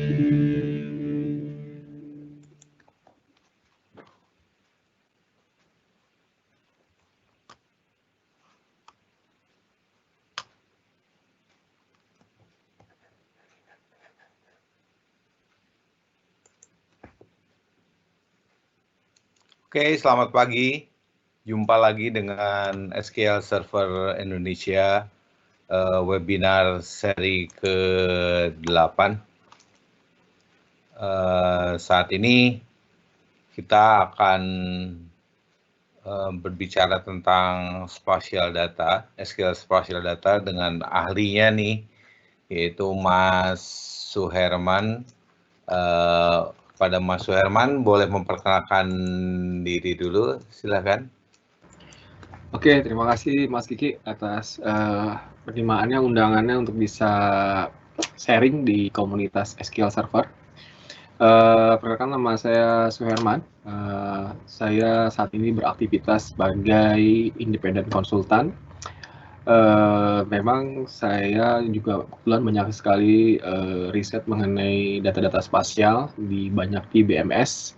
Oke, selamat pagi. Jumpa lagi dengan SQL Server Indonesia, webinar seri ke-8. Saat ini kita akan berbicara tentang spatial data, SQL spatial data dengan ahlinya nih, yaitu Mas Suherman. Pada Mas Suherman, boleh memperkenalkan diri dulu, silakan. Oke, terima kasih Mas Kiki atas penerimaannya, undangannya untuk bisa sharing di komunitas SQL Server. Perkenalkan, nama saya Suherman. Saya saat ini beraktivitas sebagai independent konsultan. Memang saya juga kebetulan banyak sekali riset mengenai data-data spasial di banyak di BMS.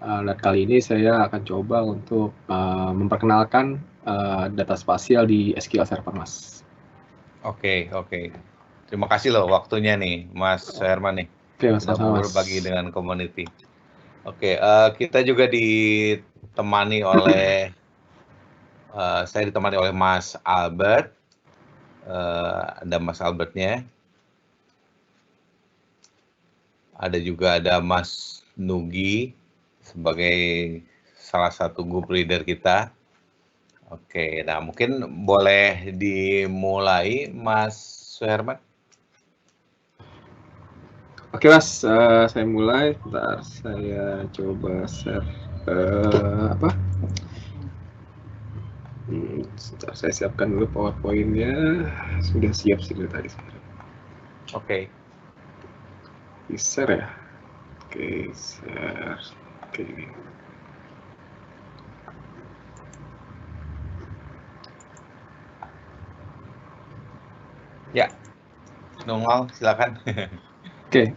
Dan kali ini saya akan coba untuk memperkenalkan data spasial di SQL Server, Mas. Oke. Terima kasih loh waktunya nih, Mas Herman nih. Oke, Mas, Sudah sama-sama, Mas. berbagi dengan community. Oke, kita juga ditemani oleh, saya ditemani oleh Mas Albert. Ada Mas Albertnya. Ada Mas Nugi sebagai salah satu group leader kita. Oke, nah mungkin boleh dimulai Mas Suherman. Oke, Mas, saya mulai. Bentar, saya coba share sebentar, saya siapkan dulu PowerPoint-nya. Sudah siap sih dari tadi. Oke. Share ya. Oke, share. Oke. Ya, Nunggal, silakan. Oke.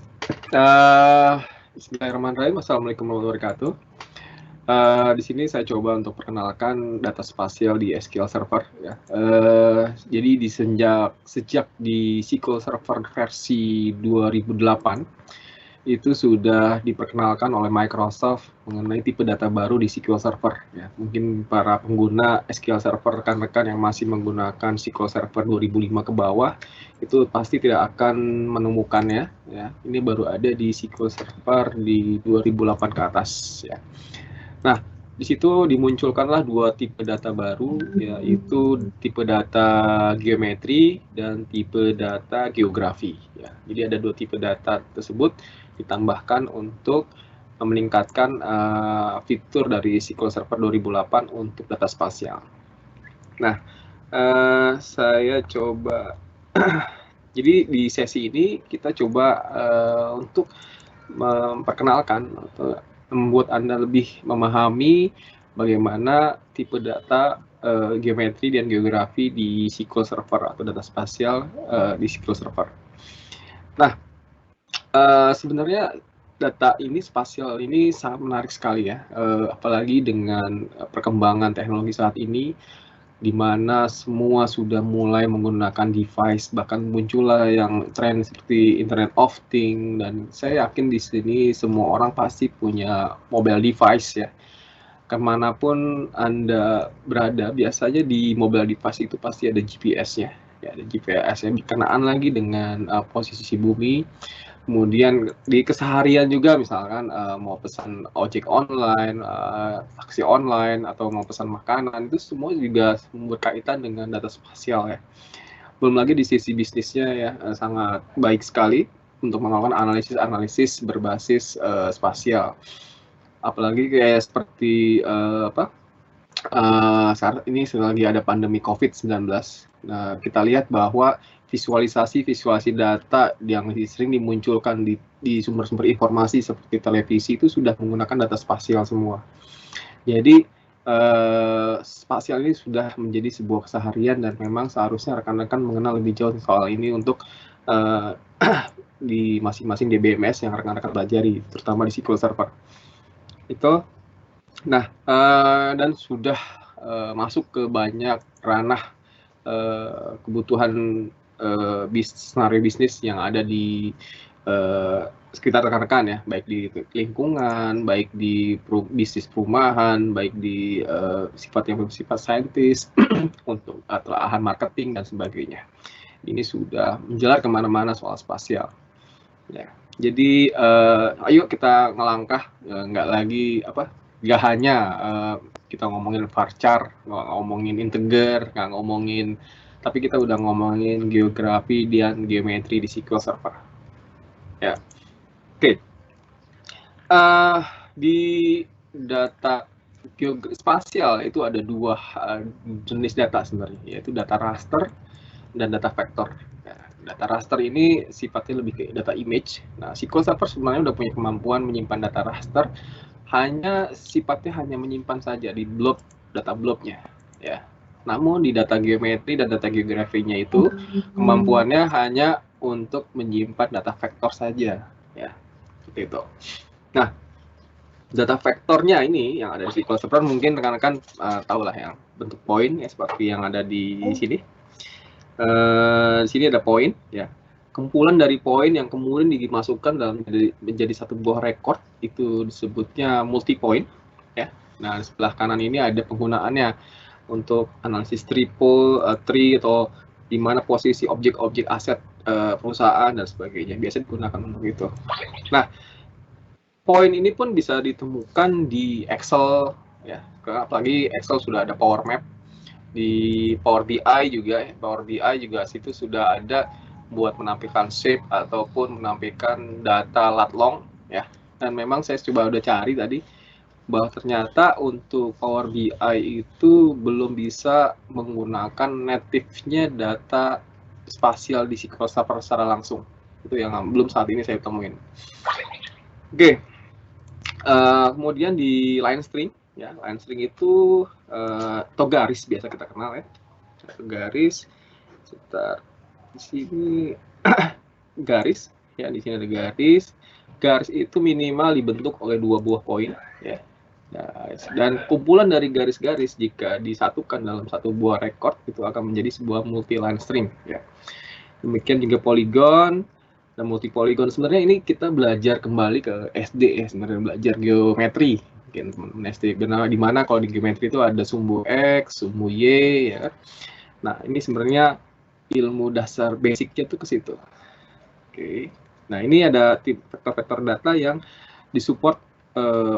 Bismillahirrahmanirrahim. Assalamualaikum warahmatullahi wabarakatuh. Di sini saya coba untuk perkenalkan data spasial di SQL Server. Ya. Jadi sejak di SQL Server versi 2008 itu sudah diperkenalkan oleh Microsoft mengenai tipe data baru di SQL Server. Ya. Mungkin para pengguna SQL Server rekan-rekan yang masih menggunakan SQL Server 2005 ke bawah itu pasti tidak akan menemukannya. Ya. Ini baru ada di SQL Server di 2008 ke atas. Ya. Nah, di situ dimunculkanlah dua tipe data baru, yaitu tipe data geometri dan tipe data geografi. Ya. Jadi ada dua tipe data tersebut ditambahkan untuk meningkatkan fitur dari SQL Server 2008 untuk data spasial. Nah, saya coba jadi di sesi ini kita coba untuk memperkenalkan atau membuat Anda lebih memahami bagaimana tipe data geometri dan geografi di SQL Server atau data spasial di SQL Server. Nah, sebenarnya data ini, spasial ini sangat menarik sekali ya, apalagi dengan perkembangan teknologi saat ini, di mana semua sudah mulai menggunakan device, bahkan muncullah yang tren seperti Internet of Things, dan saya yakin di sini semua orang pasti punya mobile device ya. Kemanapun Anda berada, biasanya di mobile device itu pasti ada GPS-nya. Ya, ada GPS yang berkenaan lagi dengan posisi bumi. Kemudian di keseharian juga misalkan mau pesan ojek online, taksi online, atau mau pesan makanan, itu semua juga berkaitan dengan data spasial ya. Belum lagi di sisi bisnisnya ya, sangat baik sekali untuk melakukan analisis berbasis spasial. Apalagi kayak seperti saat ini lagi ada pandemi COVID-19. Nah, kita lihat bahwa visualisasi data yang sering dimunculkan di sumber-sumber informasi seperti televisi itu sudah menggunakan data spasial semua. Jadi spasial ini sudah menjadi sebuah keseharian dan memang seharusnya rekan-rekan mengenal lebih jauh soal ini untuk uh, di masing-masing DBMS yang rekan-rekan pelajari, terutama di SQL Server. Itu, nah, dan sudah masuk ke banyak ranah kebutuhan skenario bisnis yang ada di sekitar rekan-rekan ya, baik di lingkungan, baik di bisnis perumahan, baik di sifat yang bersifat saintis untuk lahan marketing dan sebagainya. Ini sudah menjelar kemana-mana soal spasial. Ya, jadi ayo kita ngelangkah, nggak lagi nggak hanya kita ngomongin varchar, nggak ngomongin integer, nggak ngomongin, tapi kita udah ngomongin geografi dan geometri di SQL Server. Ya, oke. Di data spasial itu ada dua jenis data sebenarnya, yaitu data raster dan data vektor. Data raster ini sifatnya lebih ke data image. Nah, SQL Server sebenarnya udah punya kemampuan menyimpan data raster, hanya sifatnya hanya menyimpan saja di blob, data blobnya, ya. Namun di data geometri dan data geografinya itu kemampuannya hanya untuk menyimpan data vektor saja, ya, seperti itu. Nah, data vektornya ini yang ada di SQL Server mungkin rekan-rekan tahu lah yang bentuk poin ya, seperti yang ada di sini. Di sini ada poin, ya. Kumpulan dari poin yang kemudian dimasukkan dalam menjadi satu buah record, itu disebutnya multi point, ya. Nah, di sebelah kanan ini ada penggunaannya untuk analisis triple, tree, atau di mana posisi objek-objek aset perusahaan dan sebagainya. Biasa digunakan untuk itu. Nah, poin ini pun bisa ditemukan di Excel, ya. Apalagi Excel sudah ada Power Map. Di Power BI juga, Power BI juga situ sudah ada buat menampilkan shape ataupun menampilkan data lat long, ya. Dan memang saya coba udah cari tadi bahwa ternyata untuk Power BI itu belum bisa menggunakan native-nya data spasial di SQL Server secara langsung. Itu yang belum saat ini saya temuin. Oke. Kemudian di line string, ya, line string itu atau garis biasa kita kenal ya, garis. Sebentar, di sini garis, ya, di sini ada garis. Garis itu minimal dibentuk oleh dua buah poin, ya. Dan kumpulan dari garis-garis jika disatukan dalam satu buah record itu akan menjadi sebuah multi line string, ya. Demikian juga poligon dan multi poligon. Sebenarnya ini kita belajar kembali ke SD ya, sebenarnya belajar geometri. Mungkin teman-teman SD benar, di mana kalau di geometri itu ada sumbu X, sumbu Y, ya. Nah, ini sebenarnya ilmu dasar basicnya tuh ke situ. Oke. Nah, ini ada vektor-vektor data yang disupport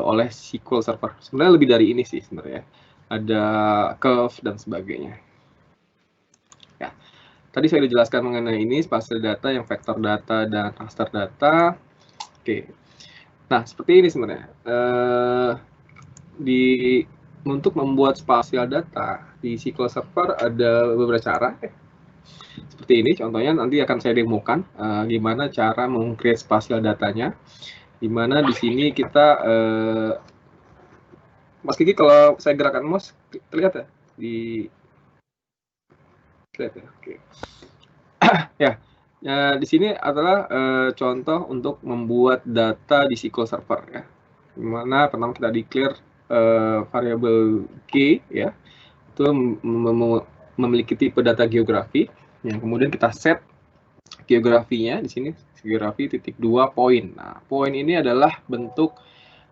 oleh SQL Server. Sebenarnya lebih dari ini sih sebenarnya. Ada curve dan sebagainya. Ya. Tadi saya sudah jelaskan mengenai ini, spasial data yang vektor data dan raster data. Oke. Nah, seperti ini sebenarnya. Untuk membuat spasial data di SQL Server ada beberapa cara. Seperti ini, contohnya nanti akan saya demokan gimana cara meng-create spasial datanya. Dimana di sini kita, Mas Kiki, kalau saya gerakan mouse, terlihat ya? Terlihat ya? Oke. Ya, di sini adalah contoh untuk membuat data di SQL Server, ya. Dimana pertama kita declare variabel G, ya, itu memiliki tipe data geografi, yang kemudian kita set geografinya di sini, geografi titik 2 poin. Nah, poin ini adalah bentuk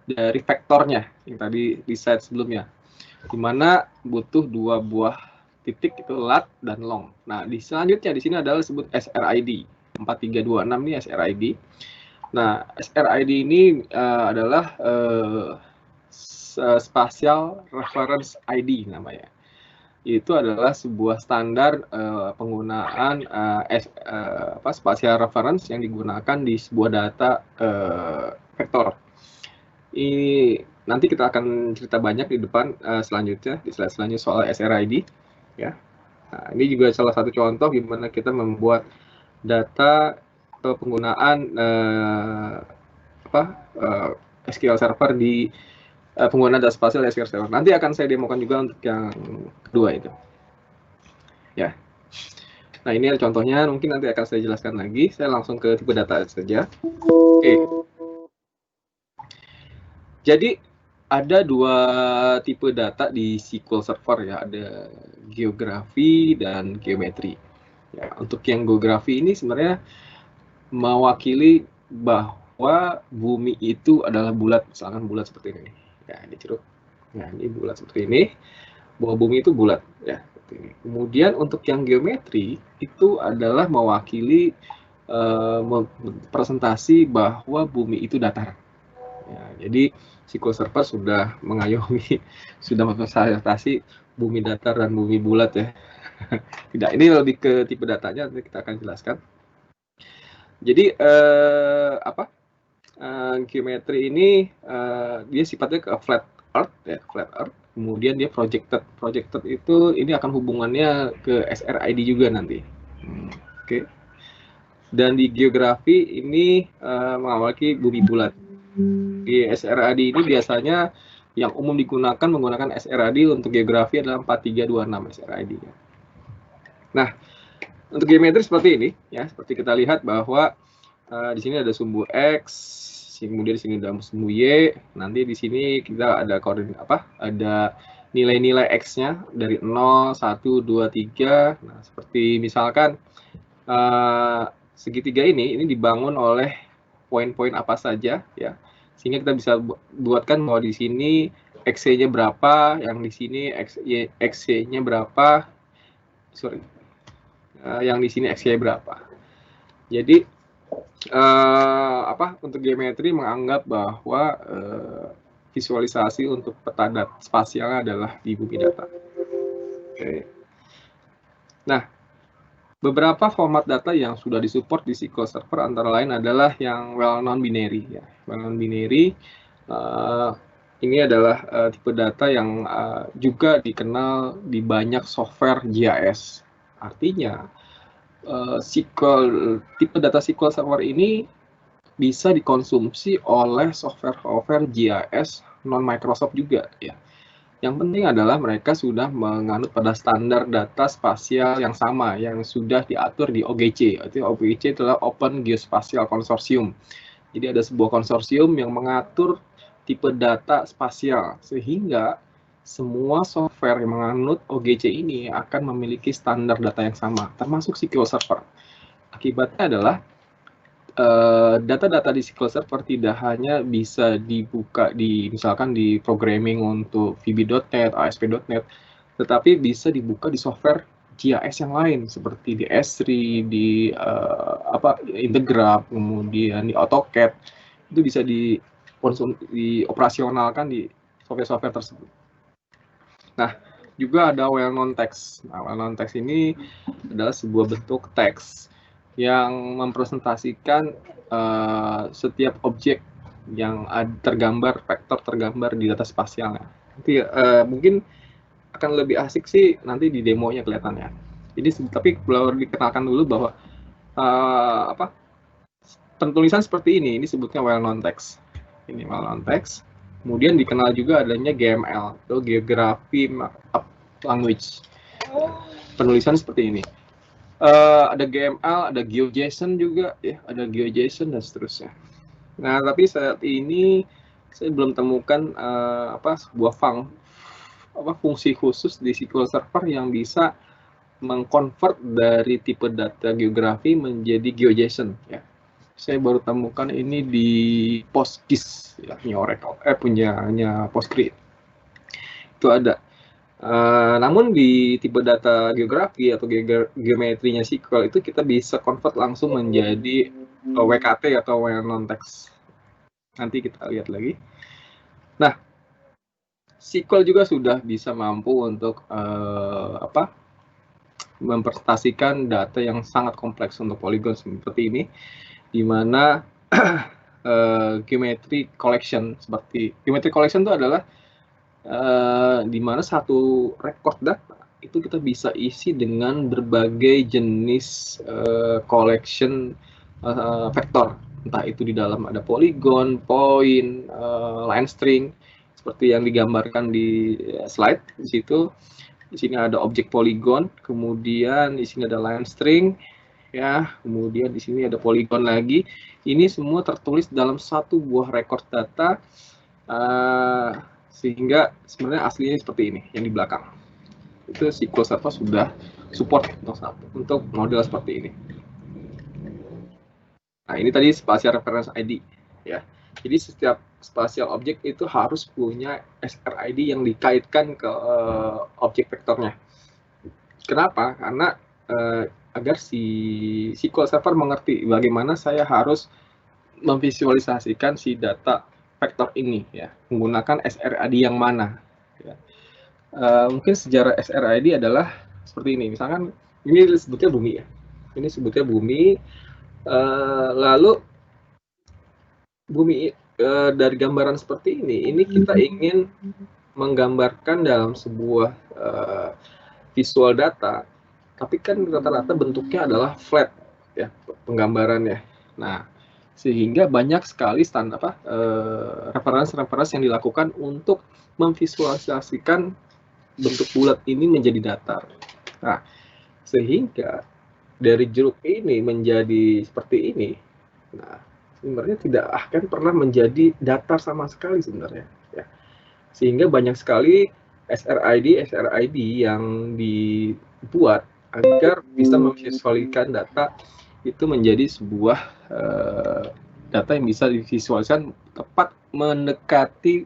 dari vektornya yang tadi di slide sebelumnya, dimana butuh dua buah titik, itu lat dan long. Nah, selanjutnya di sini adalah disebut SRID 4326, ini SRID. Nah, SRID ini adalah Spatial Reference ID namanya. Itu adalah sebuah standar penggunaan spatial reference yang digunakan di sebuah data vektor. Ini nanti kita akan cerita banyak di depan selanjutnya, di slide selanjutnya soal SRID, ya. Nah, ini juga salah satu contoh gimana kita membuat data atau penggunaan SQL Server di penggunaan data spasial SQL Server. Nanti akan saya demokan juga untuk yang kedua itu. Ya. Nah, ini ada contohnya, mungkin nanti akan saya jelaskan lagi. Saya langsung ke tipe data saja. Oke. Jadi ada dua tipe data di SQL Server ya, ada geografi dan geometri. Ya, untuk yang geografi ini sebenarnya mewakili bahwa bumi itu adalah bulat, misalkan bulat seperti ini. Ya, ini ceruk. Nah, ini bulat seperti ini. Bahwa bumi itu bulat, ya. Seperti ini. Kemudian untuk yang geometri itu adalah mewakili presentasi bahwa bumi itu datar. Ya, jadi SQL Server sudah mengayomi, sudah mempresentasi bumi datar dan bumi bulat ya. Tidak, ini lebih ke tipe datanya, nanti kita akan jelaskan. Jadi geometri ini dia sifatnya ke flat earth ya, flat earth. Kemudian dia projected. Projected itu ini akan hubungannya ke SRID juga nanti. Oke. Dan di geografi ini mengawali bumi bulat. Di SRID ini biasanya yang umum digunakan menggunakan SRID untuk geografi adalah 4326 SRID. Nah, untuk geometri seperti ini ya, seperti kita lihat bahwa di sini ada sumbu X, kemudian di sini ada sumbu Y, nanti di sini kita ada koordinat ada nilai-nilai X-nya dari 0, 1, 2, 3. Nah, seperti misalkan segitiga ini dibangun oleh poin-poin apa saja ya. Sehingga kita bisa buatkan bahwa di sini XY-nya berapa, yang di sini XY-nya berapa. Yang di sini XY berapa. Jadi untuk geometri menganggap bahwa visualisasi untuk peta data spasialnya adalah di bumi data. Oke. Nah, beberapa format data yang sudah disupport di SQL Server antara lain adalah yang well-known binary. Ya. Well-known binary ini adalah tipe data yang juga dikenal di banyak software GIS. Artinya, tipe data SQL Server ini bisa dikonsumsi oleh software GIS non-Microsoft juga. Ya. Yang penting adalah mereka sudah menganut pada standar data spasial yang sama, yang sudah diatur di OGC. OGC adalah Open Geospatial Consortium. Jadi ada sebuah konsorsium yang mengatur tipe data spasial, sehingga semua software yang menganut OGC ini akan memiliki standar data yang sama, termasuk SQL Server. Akibatnya adalah data-data di SQL Server tidak hanya bisa dibuka misalkan di programming untuk VB.NET, ASP.NET, tetapi bisa dibuka di software GIS yang lain seperti di S3, di Integrap, kemudian di AutoCAD. Itu bisa dioperasionalkan di software-software tersebut. Nah, juga ada well-known text. Nah, well-known text ini adalah sebuah bentuk teks yang mempresentasikan setiap objek yang tergambar, vektor tergambar di data spasialnya. Nanti mungkin akan lebih asik sih nanti di demonya kelihatannya. Jadi tapi perlu dikenalkan dulu bahwa penulisan seperti ini disebutnya well-known text. Ini well-known text. Kemudian dikenal juga adanya GML atau Geography Markup Language. Penulisan seperti ini. Ada GML, ada GeoJSON juga, ya, ada GeoJSON dan seterusnya. Nah, tapi saat ini saya belum temukan sebuah fungsi khusus di SQL Server yang bisa mengkonvert dari tipe data geografi menjadi GeoJSON. Ya. Saya baru temukan ini di PostGIS, ya, punya Oracle, punyanya Postgre. Itu ada. Namun di tipe data geografi atau geometrinya SQL itu kita bisa convert langsung menjadi WKT atau well-known text. Nanti kita lihat lagi. Nah, SQL juga sudah bisa mampu untuk mempresentasikan data yang sangat kompleks untuk polygon seperti ini, di mana geometry collection itu adalah di mana satu record data itu kita bisa isi dengan berbagai jenis collection vektor, entah itu di dalam ada polygon, point, line string seperti yang digambarkan di slide di situ. Di sini ada objek polygon, kemudian di sini ada line string, ya, kemudian di sini ada polygon lagi. Ini semua tertulis dalam satu buah record data, sehingga sebenarnya aslinya seperti ini yang di belakang. Itu SQL Server sudah support untuk model seperti ini. Nah, ini tadi spatial reference ID, ya. Jadi setiap spatial object itu harus punya SRID yang dikaitkan ke objek vektornya. Kenapa? Karena agar si SQL Server mengerti bagaimana saya harus memvisualisasikan si data vektor ini, ya, menggunakan SRID yang mana. Ya. Mungkin sejarah SRID adalah seperti ini. Misalkan ini sebutnya bumi, ya. Ini sebutnya bumi. Lalu bumi dari gambaran seperti ini kita ingin menggambarkan dalam sebuah visual data, tapi kan rata-rata bentuknya adalah flat, ya, penggambarannya. Nah, sehingga banyak sekali referensi yang dilakukan untuk memvisualisasikan bentuk bulat ini menjadi datar. Nah, sehingga dari jeruk ini menjadi seperti ini, nah, sebenarnya tidak akan pernah menjadi datar sama sekali sebenarnya, ya. Sehingga banyak sekali SRID yang dibuat agar bisa memvisualisasikan data itu menjadi sebuah data yang bisa divisualisasikan tepat mendekati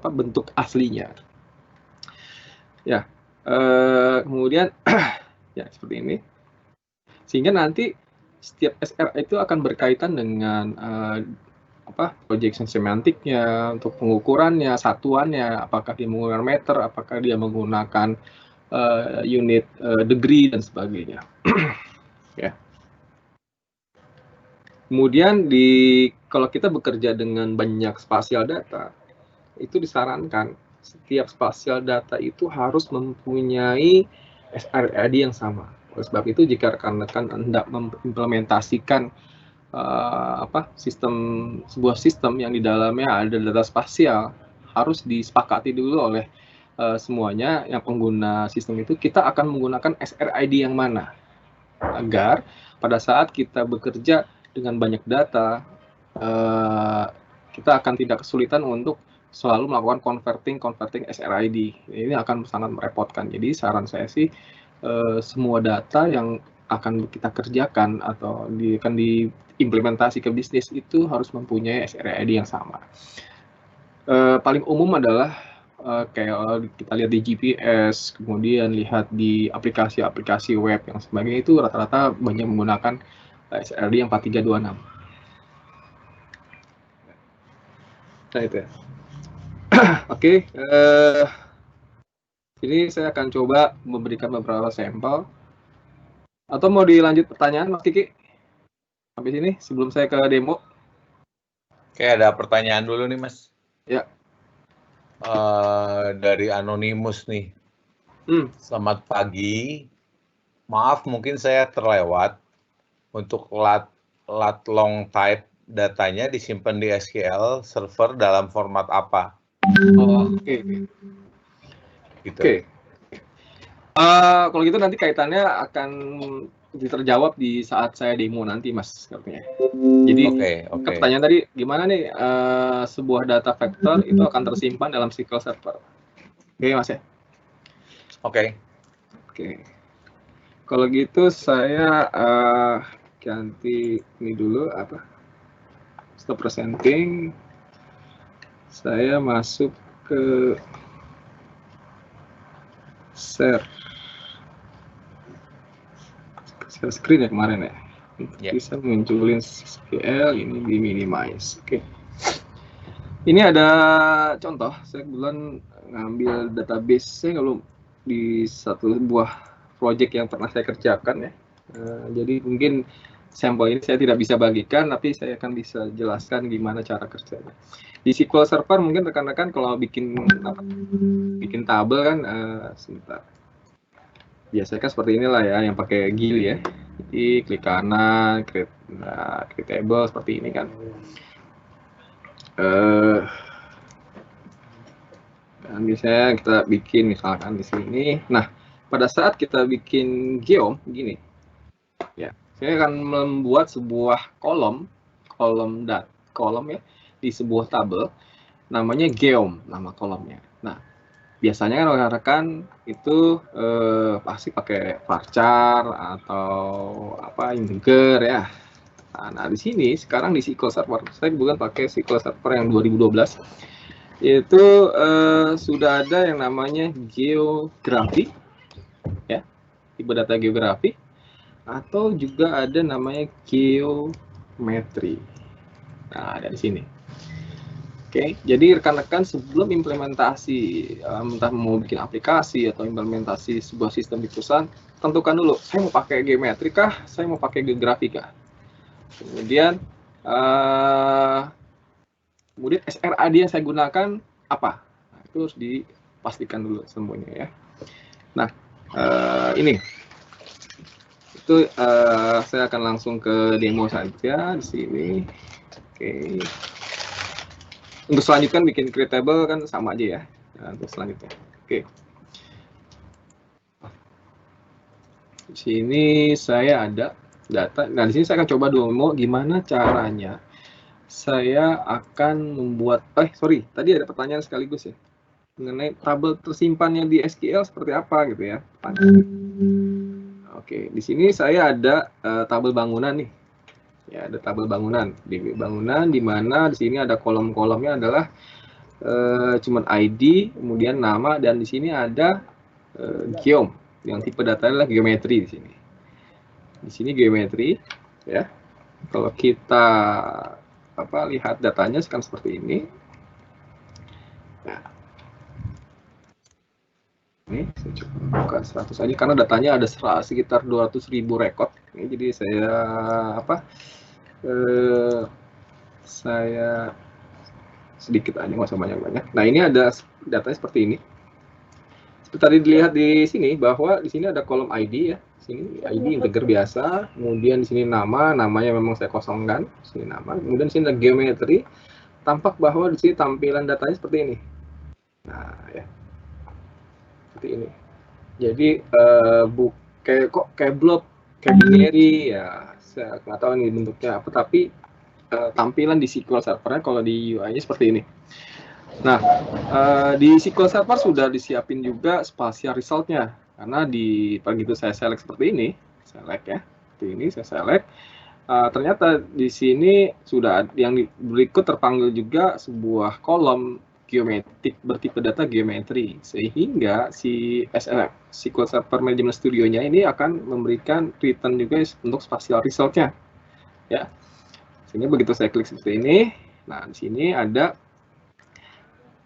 bentuk aslinya. Ya, kemudian ya seperti ini. Sehingga nanti setiap SR itu akan berkaitan dengan projection semantiknya, untuk pengukurannya, satuannya, apakah dia menggunakan meter, apakah dia menggunakan unit degree dan sebagainya. Ya. Kemudian kalau kita bekerja dengan banyak spasial data, itu disarankan setiap spasial data itu harus mempunyai SRID yang sama. Oleh sebab itu, jika rekan-rekan hendak mengimplementasikan sebuah sistem yang di dalamnya ada data spasial, harus disepakati dulu oleh semuanya yang pengguna sistem itu, kita akan menggunakan SRID yang mana, agar pada saat kita bekerja dengan banyak data, kita akan tidak kesulitan untuk selalu melakukan converting SRID. Ini akan sangat merepotkan. Jadi saran saya sih, semua data yang akan kita kerjakan atau akan diimplementasi ke bisnis itu harus mempunyai SRID yang sama. Paling umum adalah kayak kita lihat di GPS, kemudian lihat di aplikasi-aplikasi web yang sebagainya, itu rata-rata banyak menggunakan SRID yang 4326. Nah itu ya. Oke, ini saya akan coba memberikan beberapa sampel. Atau mau dilanjut pertanyaan, Mas Kiki? Sampai sini sebelum saya ke demo. Oke, ada pertanyaan dulu nih, Mas. Ya. Dari Anonymous nih. Selamat pagi. Maaf, mungkin saya terlewat. Untuk lat long type datanya disimpan di SQL Server dalam format apa? Oke. Gitu. Oke. Kalau gitu nanti kaitannya akan terjawab di saat saya demo nanti, Mas, sepertinya. Jadi, pertanyaan tadi, gimana nih sebuah data vektor itu akan tersimpan dalam SQL Server? Oke, Mas ya? Oke. Kalau gitu saya ganti ini dulu, stop presenting. Saya masuk ke share screen ya kemarin ya. Bisa munculin SQL, ini di minimize. Oke. Ini ada contoh, saya kebetulan ngambil database, saya ngambil di satu buah project yang pernah saya kerjakan ya. Jadi mungkin sampel ini saya tidak bisa bagikan, tapi saya akan bisa jelaskan gimana cara kerjanya. Di SQL Server mungkin rekan-rekan kalau bikin tabel kan, sebentar. Biasanya kan seperti inilah ya, yang pakai GIL ya. Jadi klik kanan, create table seperti ini kan. Dan biasanya kita bikin misalkan di sini. Nah, pada saat kita bikin geom begini, ya, saya akan membuat sebuah kolom ya di sebuah tabel, namanya geom nama kolomnya. Nah, biasanya kan rekan-rekan itu pasti pakai varchar atau apa integer ya. Nah, di sini sekarang di SQL Server, saya bukan pakai SQL Server yang 2012, itu sudah ada yang namanya geografi, ya, tipe data geografi, atau juga ada namanya geometri. Nah, ada di sini. Oke, jadi rekan-rekan sebelum implementasi, entah mau bikin aplikasi atau implementasi sebuah sistem di perusahaan, tentukan dulu, saya mau pakai geometri kah, saya mau pakai geografi kah. Kemudian SRAD yang saya gunakan apa? Nah, itu harus dipastikan dulu semuanya ya. Nah, ini itu saya akan langsung ke demo saja di sini. Oke. Untuk selanjutnya bikin create table kan sama aja ya. Nah, untuk selanjutnya. Oke. Di sini saya ada data. Nah, di sini saya akan coba demo gimana caranya saya akan membuat tadi ada pertanyaan sekaligus ya. Mengenai tabel tersimpannya di SQL seperti apa gitu ya. Oke, di sini saya ada tabel bangunan nih. Ya, ada tabel bangunan. Di bangunan di mana di sini ada kolom-kolomnya adalah cuman ID, kemudian nama, dan di sini ada geom yang tipe datanya adalah geometri di sini. Di sini geometri ya. Kalau kita lihat datanya sekarang seperti ini. Nah, ini saya coba buka 100 aja karena datanya ada sekitar 200.000 rekod. Ini jadi saya saya sedikit aja, nggak usah banyak-banyak. Nah, ini ada datanya seperti ini. Seperti tadi dilihat di sini bahwa di sini ada kolom ID ya. Sini ID integer biasa, kemudian di sini namanya memang saya kosongkan, sini nama, kemudian di sini ada geometri. Tampak bahwa di sini tampilan datanya seperti ini. Nah, ya. Seperti ini. Jadi kayak blob, kayak binary ya. Saya nggak tahu nih bentuknya apa, tapi tampilan di SQL Server kalau di UI-nya seperti ini. Nah, di SQL Server sudah disiapin juga spatial result-nya. Karena begitu saya select seperti ini, seperti ini saya select. Ternyata di sini sudah yang berikut terpanggil juga sebuah kolom geometrik bertipe data geometri, sehingga si SQL Server Management Studio-nya ini akan memberikan return juga untuk spatial result-nya. Ya. Sehingga begitu saya klik seperti ini, nah di sini ada,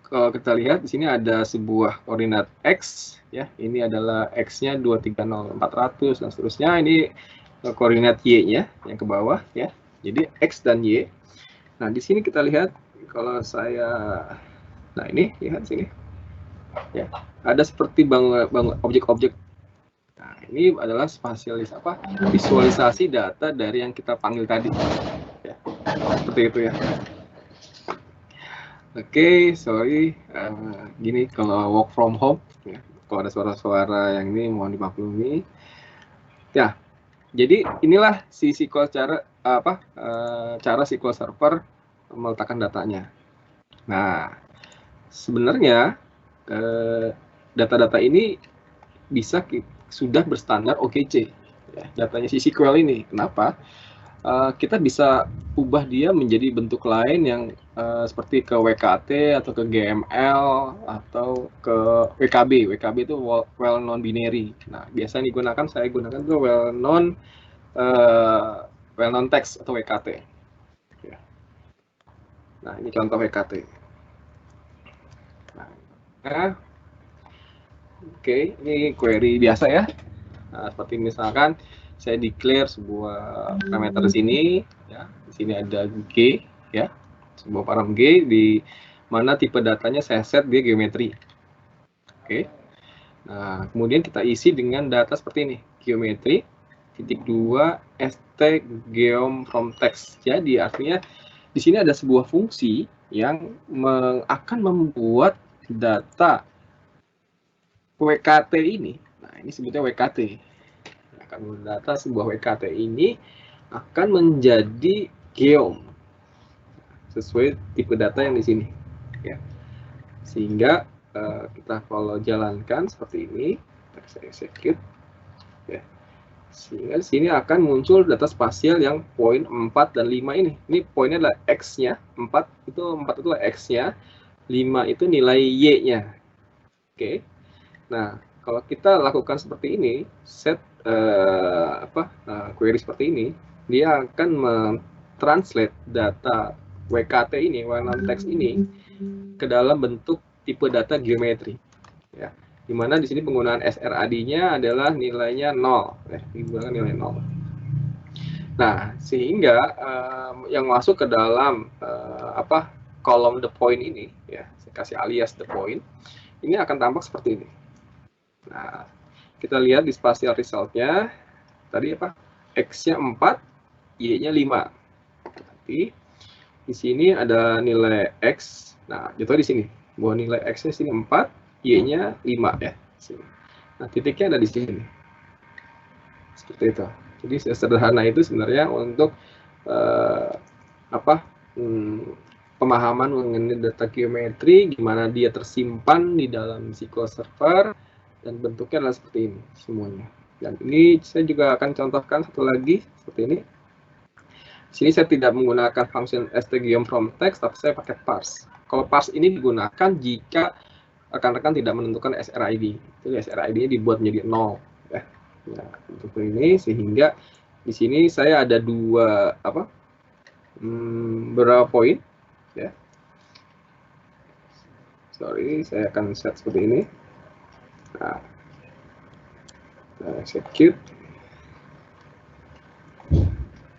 kalau kita lihat di sini ada sebuah koordinat X ya, ini adalah X-nya 230400 dan seterusnya. Ini koordinat Y-nya yang ke bawah ya. Jadi X dan Y. Nah, di sini kita lihat kalau saya ini lihat sini. Ya, ada seperti objek-objek. Nah, ini adalah visualisasi data dari yang kita panggil tadi. Ya, seperti itu ya. Oke, sorry, gini kalau work from home, ya, kalau ada suara-suara yang ini mohon dimaklumi. Ya, jadi inilah si cara SQL Server meletakkan datanya. Nah, sebenarnya data-data ini sudah berstandar OKC, ya, datanya si SQL ini. Kenapa? Kita bisa ubah dia menjadi bentuk lain yang seperti ke WKT atau ke GML atau ke WKB. WKB itu well known binary. Nah, biasanya saya gunakan itu well known text atau WKT. Ya. Nah, ini contoh WKT. Nah, oke, ini query biasa ya. Nah, seperti misalkan saya declare sebuah parameter di sini, ya. Di sini ada G, ya, sebuah param G di mana tipe datanya saya set dia geometri. Oke. Nah, kemudian kita isi dengan data seperti ini, geometri -2 st geom from text. Jadi artinya di sini ada sebuah fungsi yang akan membuat data WKT ini, nah ini sebutnya WKT, akan data sebuah WKT ini akan menjadi geom sesuai tipe data yang di sini, ya. Sehingga kita kalau jalankan seperti ini, saya execute, ya. Sehingga di sini akan muncul data spasial yang poin 4 dan 5 ini. Ini poinnya adalah X-nya, 4 itu adalah X-nya, 5 itu nilai Y-nya. Oke. Nah, kalau kita lakukan seperti ini, set query seperti ini, dia akan mentranslate data WKT ini, warna teks ini, ke dalam bentuk tipe data geometri. Ya, dimana di sini penggunaan srad-nya adalah nilainya 0, digunakan nilai 0. Nah, sehingga yang masuk ke dalam kolom the point ini, ya, saya kasih alias the point, ini akan tampak seperti ini. Nah, kita lihat di spatial result-nya, tadi X-nya 4, Y-nya 5. Nanti di sini ada nilai X, nah jatuh di sini, bahwa nilai X-nya sini 4, Y-nya 5, ya. Nah, titiknya ada di sini. Seperti itu. Jadi sederhana itu sebenarnya untuk pemahaman mengenai data geometri, gimana dia tersimpan di dalam SQL Server, dan bentuknya adalah seperti ini semuanya. Dan ini saya juga akan contohkan satu lagi seperti ini. Di sini saya tidak menggunakan function stgeom_from_text, tapi saya pakai parse. Kalau parse ini digunakan jika rekan-rekan tidak menentukan srid. Jadi srid-nya dibuat menjadi 0. Ya. Nah, untuk ini sehingga di sini saya ada beberapa poin. Ya. Sorry, saya akan set seperti ini. Nah, execute.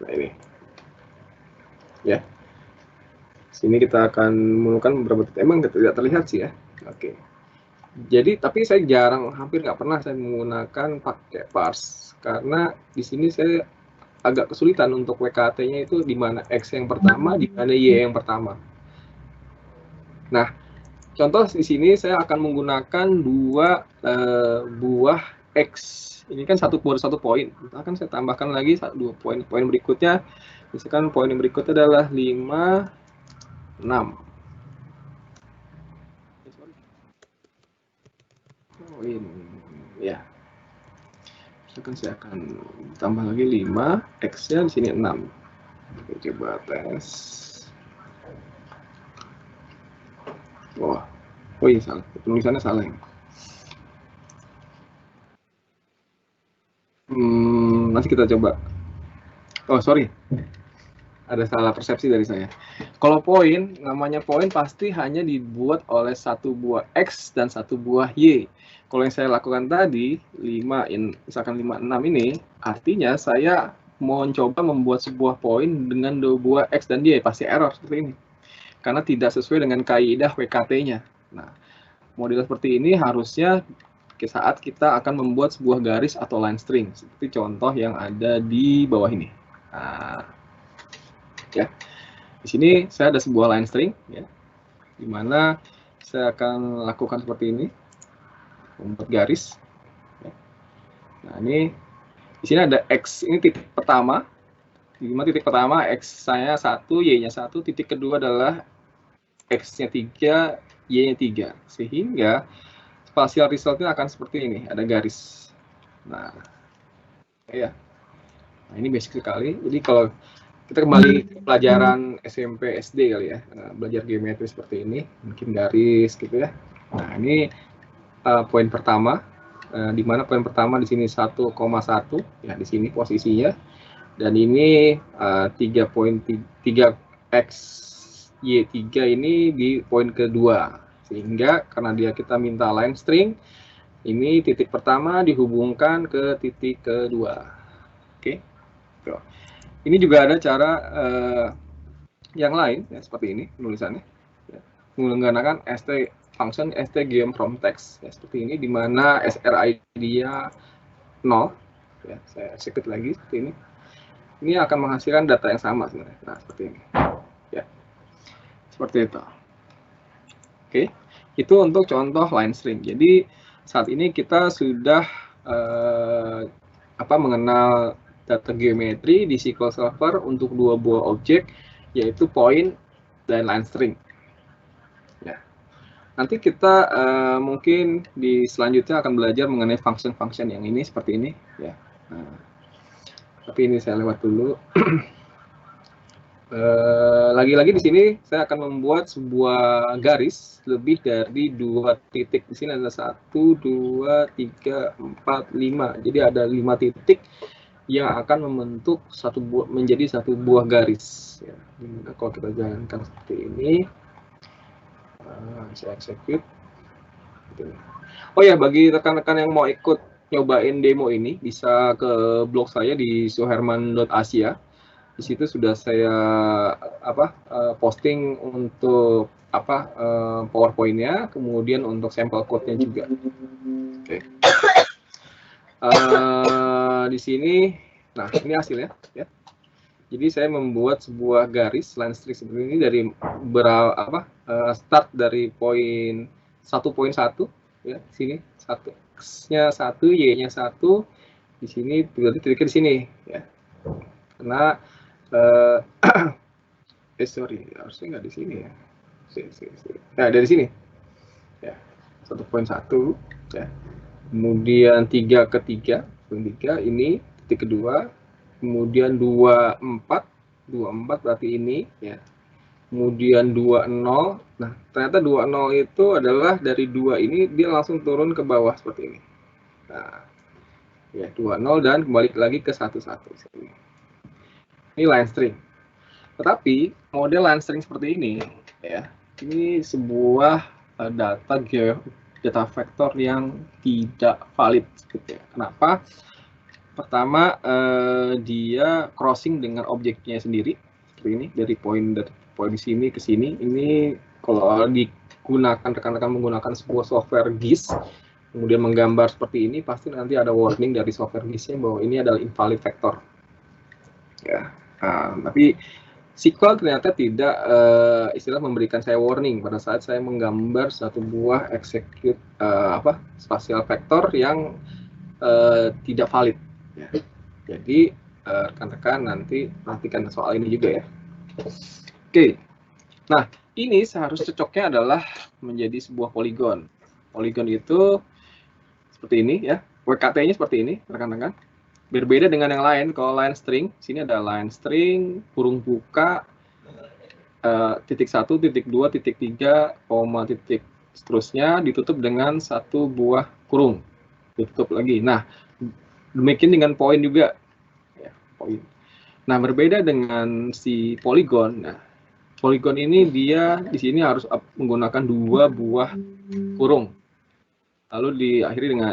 Nah, ini. Ya. Sini kita akan menemukan beberapa titik. Emang tidak terlihat sih ya. Oke. Jadi, tapi saya hampir nggak pernah saya menggunakan pakai parse. Karena di sini saya agak kesulitan untuk WKT-nya itu di mana X yang pertama, di mana Y yang pertama. Nah, contoh di sini saya akan menggunakan dua buah X. Ini kan satu poin. Akan saya tambahkan lagi dua poin. Poin berikutnya, misalkan poin yang berikutnya adalah 5, 6. Poin, ya. Misalkan saya akan tambah lagi 5, X-nya di sini 6. Oke, coba tes. Wah, oh iya salah, penulisannya salah ya. Nanti kita coba. Oh sorry, ada salah persepsi dari saya. Kalau poin, namanya poin pasti hanya dibuat oleh satu buah X dan satu buah Y. Kalau yang saya lakukan tadi, misalkan 5, 6 ini, artinya saya mau coba membuat sebuah poin dengan dua buah X dan Y, pasti error seperti ini. Karena tidak sesuai dengan kaidah WKT-nya. Nah, model seperti ini harusnya saat kita akan membuat sebuah garis atau line string, seperti contoh yang ada di bawah ini. Nah, ya, di sini saya ada sebuah line string, ya, di mana saya akan lakukan seperti ini, membuat garis. Ya. Nah, ini di sini ada X, ini titik pertama. Di mana titik pertama X saya 1, Y-nya 1, titik kedua adalah X-nya 3, Y-nya 3. Sehingga spatial result-nya akan seperti ini, ada garis. Nah, ya. Nah, ini basic sekali. Jadi kalau kita kembali ke pelajaran SMP, SD kali ya, belajar geometri seperti ini, mungkin garis gitu ya. Nah, ini poin pertama, di mana poin pertama di sini 1,1, ya di sini posisinya. Dan ini 3.3X Y3 ini di poin kedua. Sehingga karena kita minta line string, ini titik pertama dihubungkan ke titik kedua. Oke. Ini juga ada cara yang lain, ya, seperti ini penulisannya. Ya, menggunakan function stgeom_from_text, ya, seperti ini, di mana srid-nya 0. Ya, saya execute lagi seperti ini. Ini akan menghasilkan data yang sama sebenarnya. Nah, seperti ini. Ya. Seperti itu. Oke. Itu untuk contoh line string. Jadi saat ini kita sudah mengenal data geometri di SQL Server untuk dua buah objek, yaitu point dan line string. Ya. Nanti kita mungkin di selanjutnya akan belajar mengenai function-function yang ini seperti ini. Ya. Tapi ini saya lewat dulu. Lagi-lagi di sini saya akan membuat sebuah garis lebih dari 2 titik. Di sini ada 1, 2, 3, 4, 5. Jadi ada 5 titik yang akan membentuk menjadi satu buah garis. Ya. Kalau kita jalankan seperti ini, saya execute. Oh ya, bagi rekan-rekan yang mau ikut nyobain demo ini, bisa ke blog saya di suherman.asia. Di situ sudah saya posting untuk PowerPoint-nya, kemudian untuk sampel code-nya juga. Oke. Di sini, nah ini hasilnya. Ya. Jadi saya membuat sebuah garis line string seperti ini dari start dari poin 1.1, ya sini satu, x-nya 1, y-nya 1, di sini berarti titiknya di sini, ya. Karena sorry, harusnya nggak di sini ya. Nah, dari sini. Ya, 1.1 ya. Kemudian 3 ke 3, ini titik kedua. Kemudian 24 berarti ini ya. Kemudian 20. Nah, ternyata 20 itu adalah dari 2 ini dia langsung turun ke bawah seperti ini. Nah, ya 20 dan kembali lagi ke 11 sini. Ini line string. Tetapi model line string seperti ini, ya, ini sebuah data vektor yang tidak valid. Gitu ya. Kenapa? Pertama, dia crossing dengan objeknya sendiri, seperti ini, dari poin sini ke sini. Ini kalau digunakan rekan-rekan menggunakan sebuah software GIS, kemudian menggambar seperti ini, pasti nanti ada warning dari software GIS-nya bahwa ini adalah invalid vector. Ya. Tapi SQL ternyata tidak memberikan saya warning pada saat saya menggambar satu buah execute spatial vector yang tidak valid. Ya. Jadi rekan-rekan nanti perhatikan soal ini juga ya. Oke. Nah, ini seharusnya cocoknya adalah menjadi sebuah poligon. Poligon itu seperti ini ya. WKT-nya seperti ini, rekan-rekan. Berbeda dengan yang lain. Kalau line string, sini ada line string, kurung buka, titik 1, titik 2, titik 3, koma, titik seterusnya, ditutup dengan satu buah kurung. Ditutup lagi. Nah, demikian dengan poin juga. Ya, poin. Nah, berbeda dengan si poligon. Nah, poligon ini dia di sini harus menggunakan 2 buah kurung. Lalu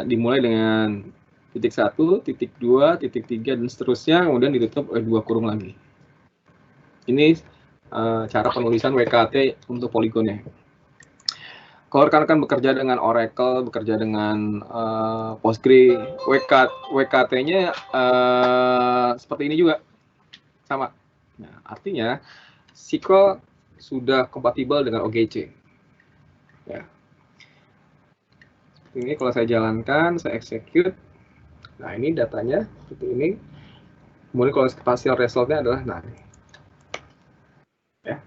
dimulai dengan titik 1, titik 2, titik 3, dan seterusnya, kemudian ditutup oleh 2 kurung lagi. Ini cara penulisan WKT untuk poligonnya. Kalau rekan-rekan bekerja dengan Oracle, bekerja dengan Postgre, WKT-nya seperti ini juga, sama. Nah, artinya SQL sudah kompatibel dengan OGC. Ya. Ini kalau saya jalankan, saya execute. Nah, ini datanya seperti ini. Kemudian kalau spatial result-nya adalah nah ini. Ya.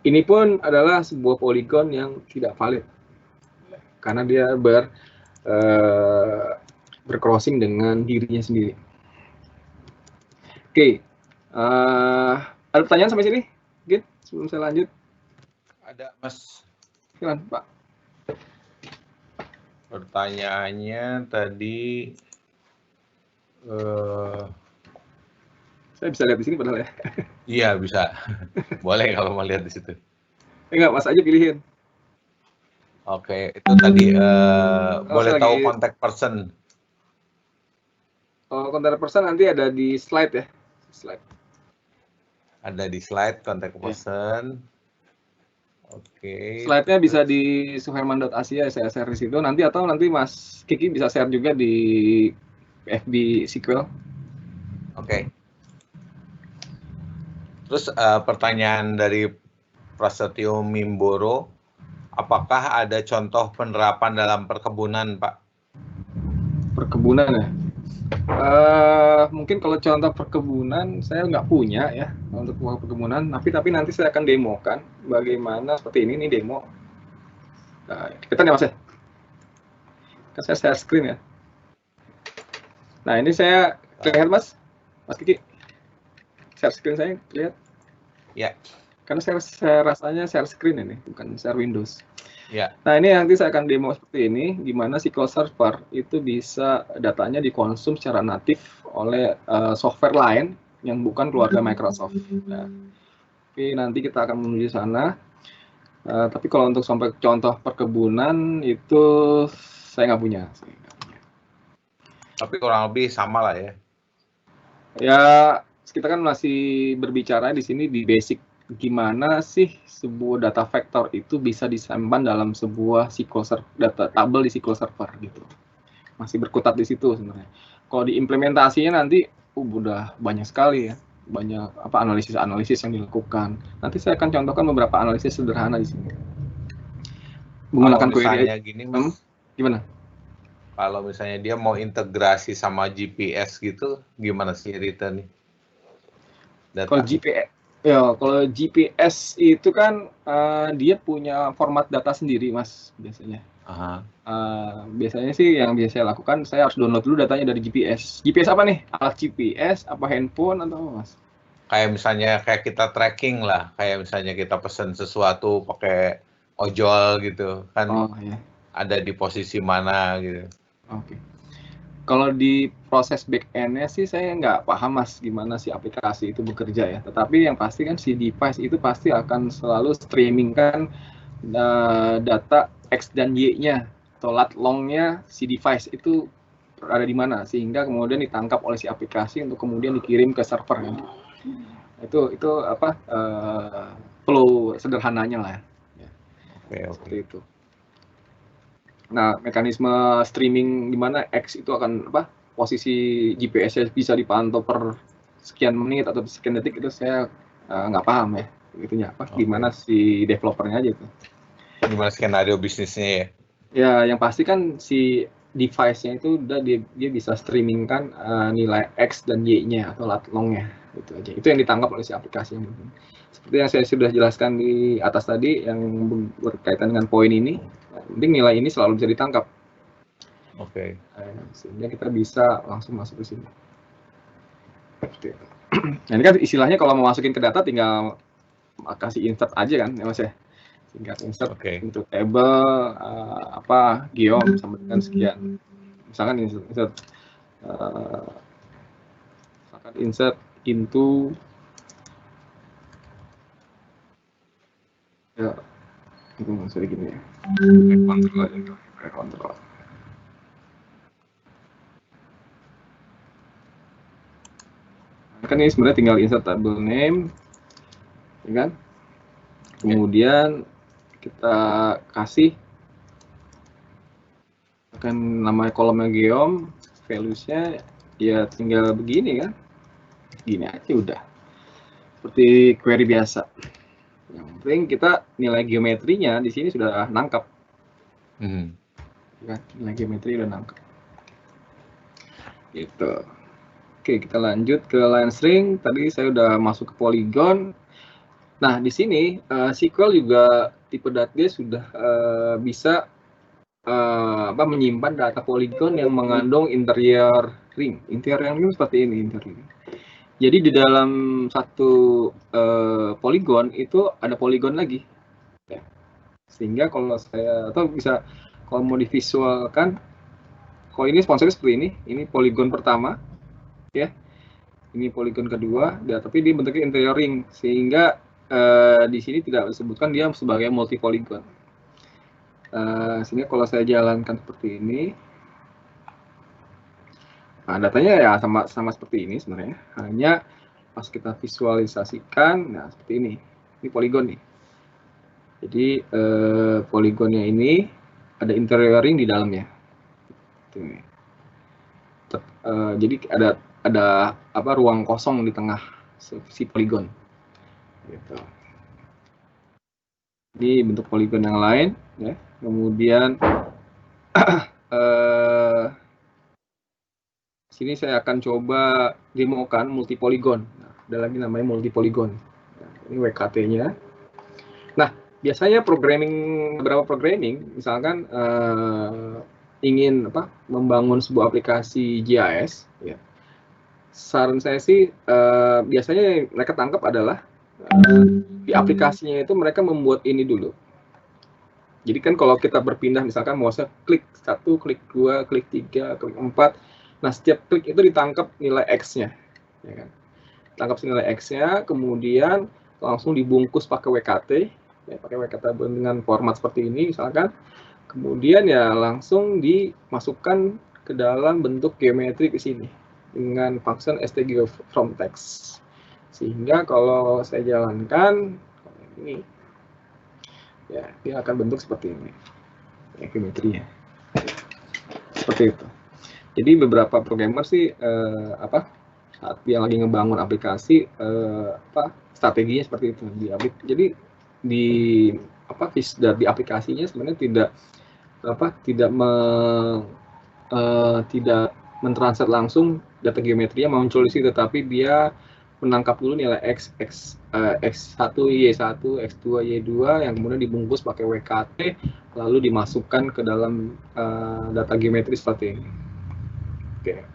Ini pun adalah sebuah poligon yang tidak valid. Karena dia bercrossing dengan dirinya sendiri. Oke. Ada pertanyaan sampai sini? Mungkin sebelum saya lanjut. Ada, Mas. Silakan, Pak. Pertanyaannya tadi saya bisa lihat di sini padahal ya. Iya, bisa. Boleh kalau mau lihat di situ. Enggak, Mas aja pilihin. Oke, itu tadi boleh tahu contact person. Contact person nanti ada di slide ya. Slide. Ada di slide contact person. Oke. Slide-nya bisa di suherman.asia, saya share di situ nanti, atau nanti Mas Kiki bisa share juga di FB SQL. Oke. Terus pertanyaan dari Prasetyo Mimboro, apakah ada contoh penerapan dalam perkebunan, Pak? Perkebunan ya? Mungkin kalau contoh perkebunan saya nggak punya ya untuk perkebunan, tapi nanti saya akan demokan bagaimana seperti ini nih demo. Kita nih Mas ya? Kan saya share screen ya. Nah ini saya lihat Mas Kiki, share screen saya lihat. Ya. Karena saya rasanya share screen ini, bukan share Windows. Ya. Nah ini nanti saya akan demo seperti ini, di mana SQL Server itu bisa datanya dikonsum secara natif oleh software lain yang bukan keluarga Microsoft. Nah, tapi nanti kita akan menuju sana. Tapi kalau untuk sampai contoh perkebunan itu saya nggak punya. Tapi kurang lebih sama lah ya. Ya kita kan masih berbicara di sini di basic gimana sih sebuah data vektor itu bisa disimpan dalam sebuah SQL Server, data tabel di SQL Server gitu. Masih berkutat di situ sebenarnya. Kalau diimplementasinya nanti udah banyak sekali ya, banyak analisis yang dilakukan. Nanti saya akan contohkan beberapa analisis sederhana di sini. Menggunakan query gini, Mas. Gimana? Kalau misalnya dia mau integrasi sama GPS gitu, gimana sih Rita nih? Kalau GPS, ya kalau GPS itu kan dia punya format data sendiri, Mas, biasanya. Biasanya sih yang biasa saya lakukan, saya harus download dulu datanya dari GPS. GPS apa nih? Alat GPS, apa handphone atau apa, Mas? Kayak misalnya kayak kita tracking lah, kayak misalnya kita pesen sesuatu pakai ojol gitu, kan ya. Ada di posisi mana gitu. Oke. Kalau di proses back-end-nya sih saya nggak paham Mas gimana si aplikasi itu bekerja ya. Tetapi yang pasti kan si device itu pasti akan selalu streamingkan data X dan Y-nya atau lat long-nya si device itu ada di mana sehingga kemudian ditangkap oleh si aplikasi untuk kemudian dikirim ke server. Itu apa flow sederhananya lah. Oke. Seperti itu. Nah, mekanisme streaming di mana X itu akan posisi GPS-nya bisa dipantau per sekian menit atau sekian detik itu saya nggak paham ya. Itunya gimana si developernya aja itu. Gimana skenario bisnisnya ya? Ya, yang pasti kan si device-nya itu udah dia bisa streamingkan nilai X dan Y-nya atau lat long-nya itu aja. Itu yang ditangkap oleh si aplikasi yang penting. Seperti yang saya sudah jelaskan di atas tadi yang berkaitan dengan poin ini, penting nilai ini selalu bisa ditangkap. Oke. Sehingga kita bisa langsung masuk ke sini. Nah ini kan istilahnya kalau mau masukin ke data tinggal kasih insert aja kan ya Mas ya. Tinggal insert untuk table geom sama dengan sekian. Misalkan insert into ya itu maksudnya gini ya. Control. Kan ini sebenarnya tinggal insert table name, ya kan? Kemudian kita kasih akan namanya kolomnya geom, values-nya ya tinggal begini kan, gini aja udah, seperti query biasa. Yang penting kita nilai geometrinya di sini sudah nangkap, kan? Nilai geometri udah nangkap. Gitu. Oke, kita lanjut ke line string. Tadi saya udah masuk ke polygon. Nah, di sini SQL juga tipe dia sudah bisa menyimpan data polygon yang mengandung interior ring. Interior ring seperti ini, interior ring. Jadi di dalam satu polygon itu ada polygon lagi. Ya. Sehingga kalau saya kalau mau divisualkan, kalau ini sponsornya seperti ini polygon pertama. Ya, ini poligon kedua, tapi dia bentuknya interior ring, sehingga di sini tidak disebutkan dia sebagai multi poligon. Sehingga kalau saya jalankan seperti ini, nah, datanya ya sama seperti ini sebenarnya, hanya pas kita visualisasikan, nah seperti ini poligon nih. Jadi poligonnya ini ada interior ring di dalamnya. Jadi ada ruang kosong di tengah si poligon gitu. Ini bentuk poligon yang lain, ya. Kemudian sini saya akan coba demokan multipoligon. Nah, ada lagi namanya multipoligon. Nah, ini WKT-nya. Nah, biasanya beberapa programming, misalkan ingin membangun sebuah aplikasi GIS, ya. Saran saya sih biasanya yang mereka tangkap adalah di aplikasinya itu mereka membuat ini dulu. Jadi kan kalau kita berpindah, misalkan mau klik 1, klik 2, klik 3, klik 4, nah setiap klik itu ditangkap nilai X-nya, ya kan? Tangkap nilai X-nya, kemudian langsung dibungkus pakai WKT, ya, pakai WKT dengan format seperti ini misalkan, kemudian ya langsung dimasukkan ke dalam bentuk geometri ke sini dengan function stGeoFromText, sehingga kalau saya jalankan ini, ya dia akan bentuk seperti ini, ya, geometrinya seperti itu. Jadi beberapa programmer sih saat dia lagi ngebangun aplikasi strateginya seperti itu. Jadi di aplikasinya sebenarnya tidak mentranslate langsung data geometrinya muncul di situ, tapi dia menangkap dulu nilai X1, Y1, X2, Y2 yang kemudian dibungkus pakai WKT, lalu dimasukkan ke dalam data geometri seperti ini. Oke.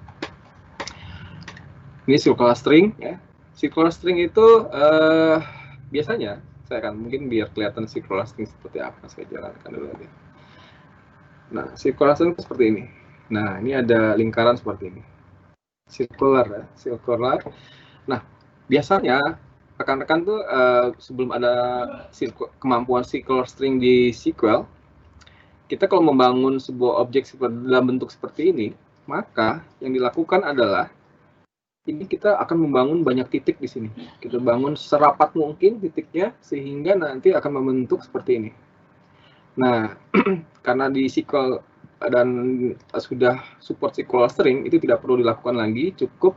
Ini circular string, ya. Circular string itu biasanya saya akan mungkin biar kelihatan circular string seperti apa, saya jalankan dulu aja. Nah, circular string seperti ini. Nah, ini ada lingkaran seperti ini. Circular, ya. Circular. Nah, biasanya rekan-rekan tuh sebelum ada kemampuan circular string di SQL, kita kalau membangun sebuah objek dalam bentuk seperti ini, maka yang dilakukan adalah ini kita akan membangun banyak titik di sini. Kita bangun serapat mungkin titiknya sehingga nanti akan membentuk seperti ini. Nah, karena di SQL dan sudah support SQL string, itu tidak perlu dilakukan lagi, cukup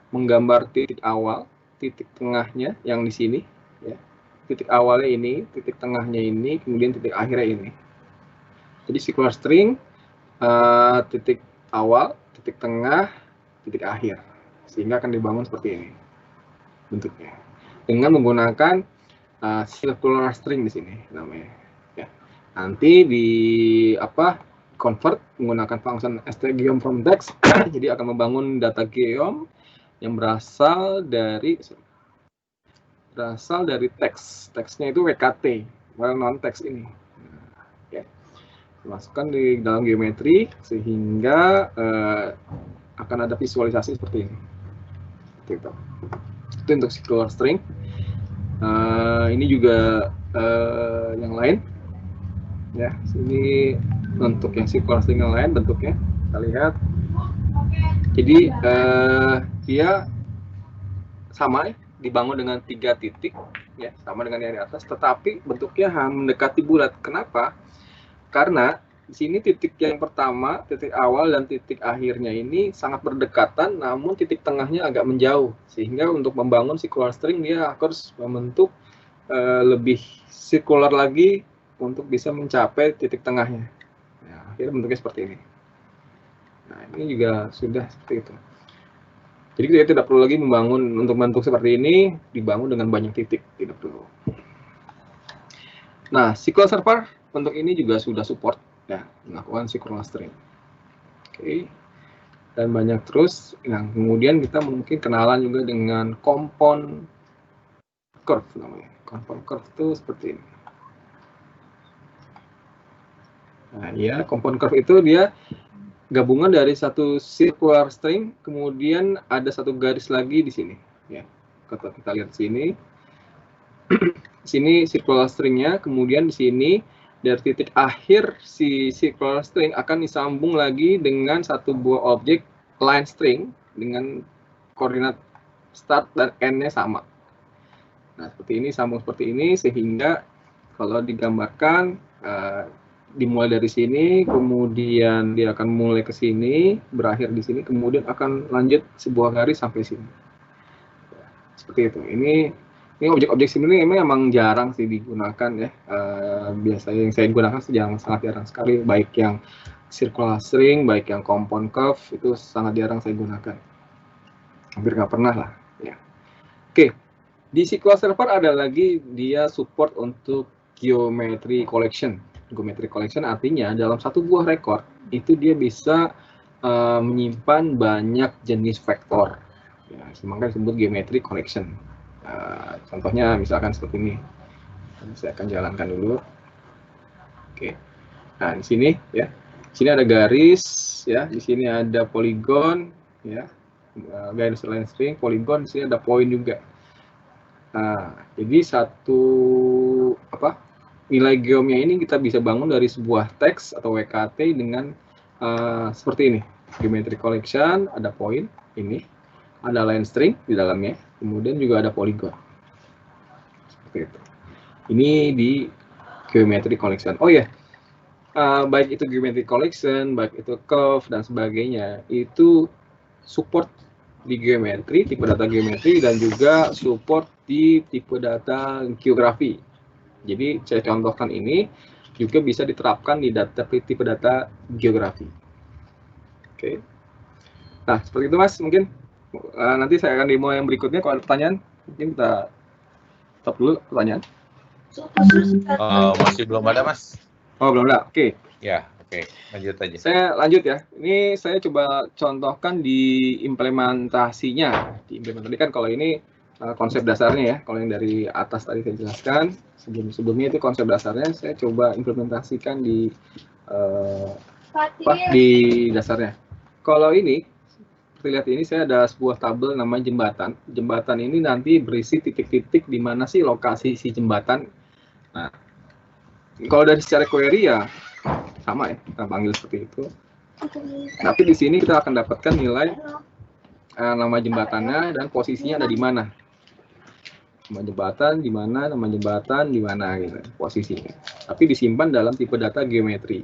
menggambar titik awal, titik tengahnya yang di sini, ya. Titik awalnya ini, titik tengahnya ini, kemudian titik akhirnya ini. Jadi SQL string titik awal, titik tengah, titik akhir, sehingga akan dibangun seperti ini bentuknya dengan menggunakan circular string di sini namanya, ya. Nanti di convert menggunakan function stGeoFromText jadi akan membangun data geom yang berasal dari teksnya itu WKT, well known text ini, ya. Masukkan di dalam geometri sehingga akan ada visualisasi seperti ini. Itu untuk circular string. Ini juga yang lain, ya. Sini untuk yang circular string yang lain bentuknya kita lihat. Jadi dia sama, dibangun dengan 3 titik, ya, sama dengan yang di atas, tetapi bentuknya mendekati bulat. Kenapa? Karena di sini titik yang pertama, titik awal dan titik akhirnya ini sangat berdekatan, namun titik tengahnya agak menjauh, sehingga untuk membangun circular string dia harus membentuk lebih circular lagi untuk bisa mencapai titik tengahnya. Nah, akhirnya bentuknya seperti ini. Nah, ini juga sudah seperti itu. Jadi kita tidak perlu lagi membangun untuk bentuk seperti ini, dibangun dengan banyak titik, tidak perlu. Nah, SQL Server bentuk ini juga sudah support, ya, melakukan circular string. Oke. Dan banyak terus. Nah, kemudian kita mungkin kenalan juga dengan compound curve namanya. Compound curve itu seperti ini. Nah, ya, compound curve itu dia gabungan dari satu circular string, kemudian ada satu garis lagi di sini, ya. Kalau kita lihat sini, sini circular stringnya, kemudian di sini dari titik akhir si circular string akan disambung lagi dengan satu buah objek line string dengan koordinat start dan end-nya sama. Nah, seperti ini, sambung seperti ini, sehingga kalau digambarkan dimulai dari sini, kemudian dia akan mulai ke sini, berakhir di sini, kemudian akan lanjut sebuah garis sampai sini. Seperti itu. Ini Ini objek-objek sini memang jarang sih digunakan ya. Biasanya yang saya gunakan sangat jarang sekali, baik yang circular string, baik yang compound curve, itu sangat jarang saya gunakan. Hampir nggak pernah lah. Ya. Oke, di SQL Server ada lagi dia support untuk geometry collection. Geometry collection artinya dalam satu buah record itu dia bisa menyimpan banyak jenis vektor. Ya, makanya disebut geometry collection. Contohnya misalkan seperti ini. Saya akan jalankan dulu. Oke. Nah, di sini ya. Di sini ada garis ya, di sini ada poligon ya. Garis line string, poligon, di sini ada point juga. Nah, jadi satu nilai geomnya ini kita bisa bangun dari sebuah teks atau WKT dengan seperti ini. Geometry collection, ada point ini, ada line string di dalamnya, kemudian juga ada poligon. Seperti itu. Ini di geometry collection. Oh ya, baik itu geometry collection, baik itu curve dan sebagainya, itu support di geometri, tipe data geometri, dan juga support di tipe data geografi. Jadi saya contohkan ini juga bisa diterapkan di tipe data geografi. Oke. Nah, seperti itu Mas, mungkin nanti saya akan demo yang berikutnya. Kalau ada pertanyaan, mungkin kita stop dulu pertanyaan. Masih belum ada, Mas. Oh, belum ada. Oke. Ya, oke. Lanjut aja. Saya lanjut ya. Ini saya coba contohkan di implementasinya. Di implementasi kan kalau ini konsep dasarnya ya. Kalau yang dari atas tadi saya jelaskan, sebelumnya itu konsep dasarnya, saya coba implementasikan di dasarnya. Kalau ini, seperti lihat ini saya ada sebuah tabel namanya jembatan. Jembatan ini nanti berisi titik-titik di mana sih lokasi si jembatan. Nah, kalau dari secara query ya sama ya, kita panggil seperti itu. Tapi di sini kita akan dapatkan nilai nama jembatannya dan posisinya ada di mana. Nama jembatan di mana, nama jembatan di mana gitu, posisinya. Tapi disimpan dalam tipe data geometri.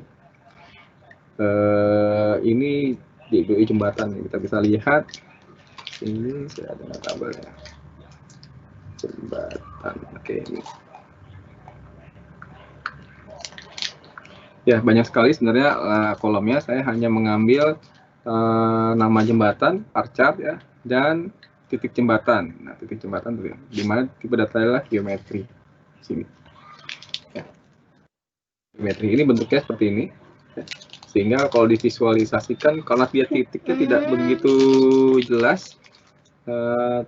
Ini di DOI jembatan, kita bisa lihat. Ini saya ada tabelnya. Jembatan, oke ini. Ya, banyak sekali sebenarnya kolomnya. Saya hanya mengambil nama jembatan, bar chart ya, dan titik jembatan. Nah, titik jembatan tuh, di mana tipe data adalah geometri. Sini. Ya. Geometri ini bentuknya seperti ini. Ya. Sehingga kalau divisualisasikan, karena dia titiknya tidak begitu jelas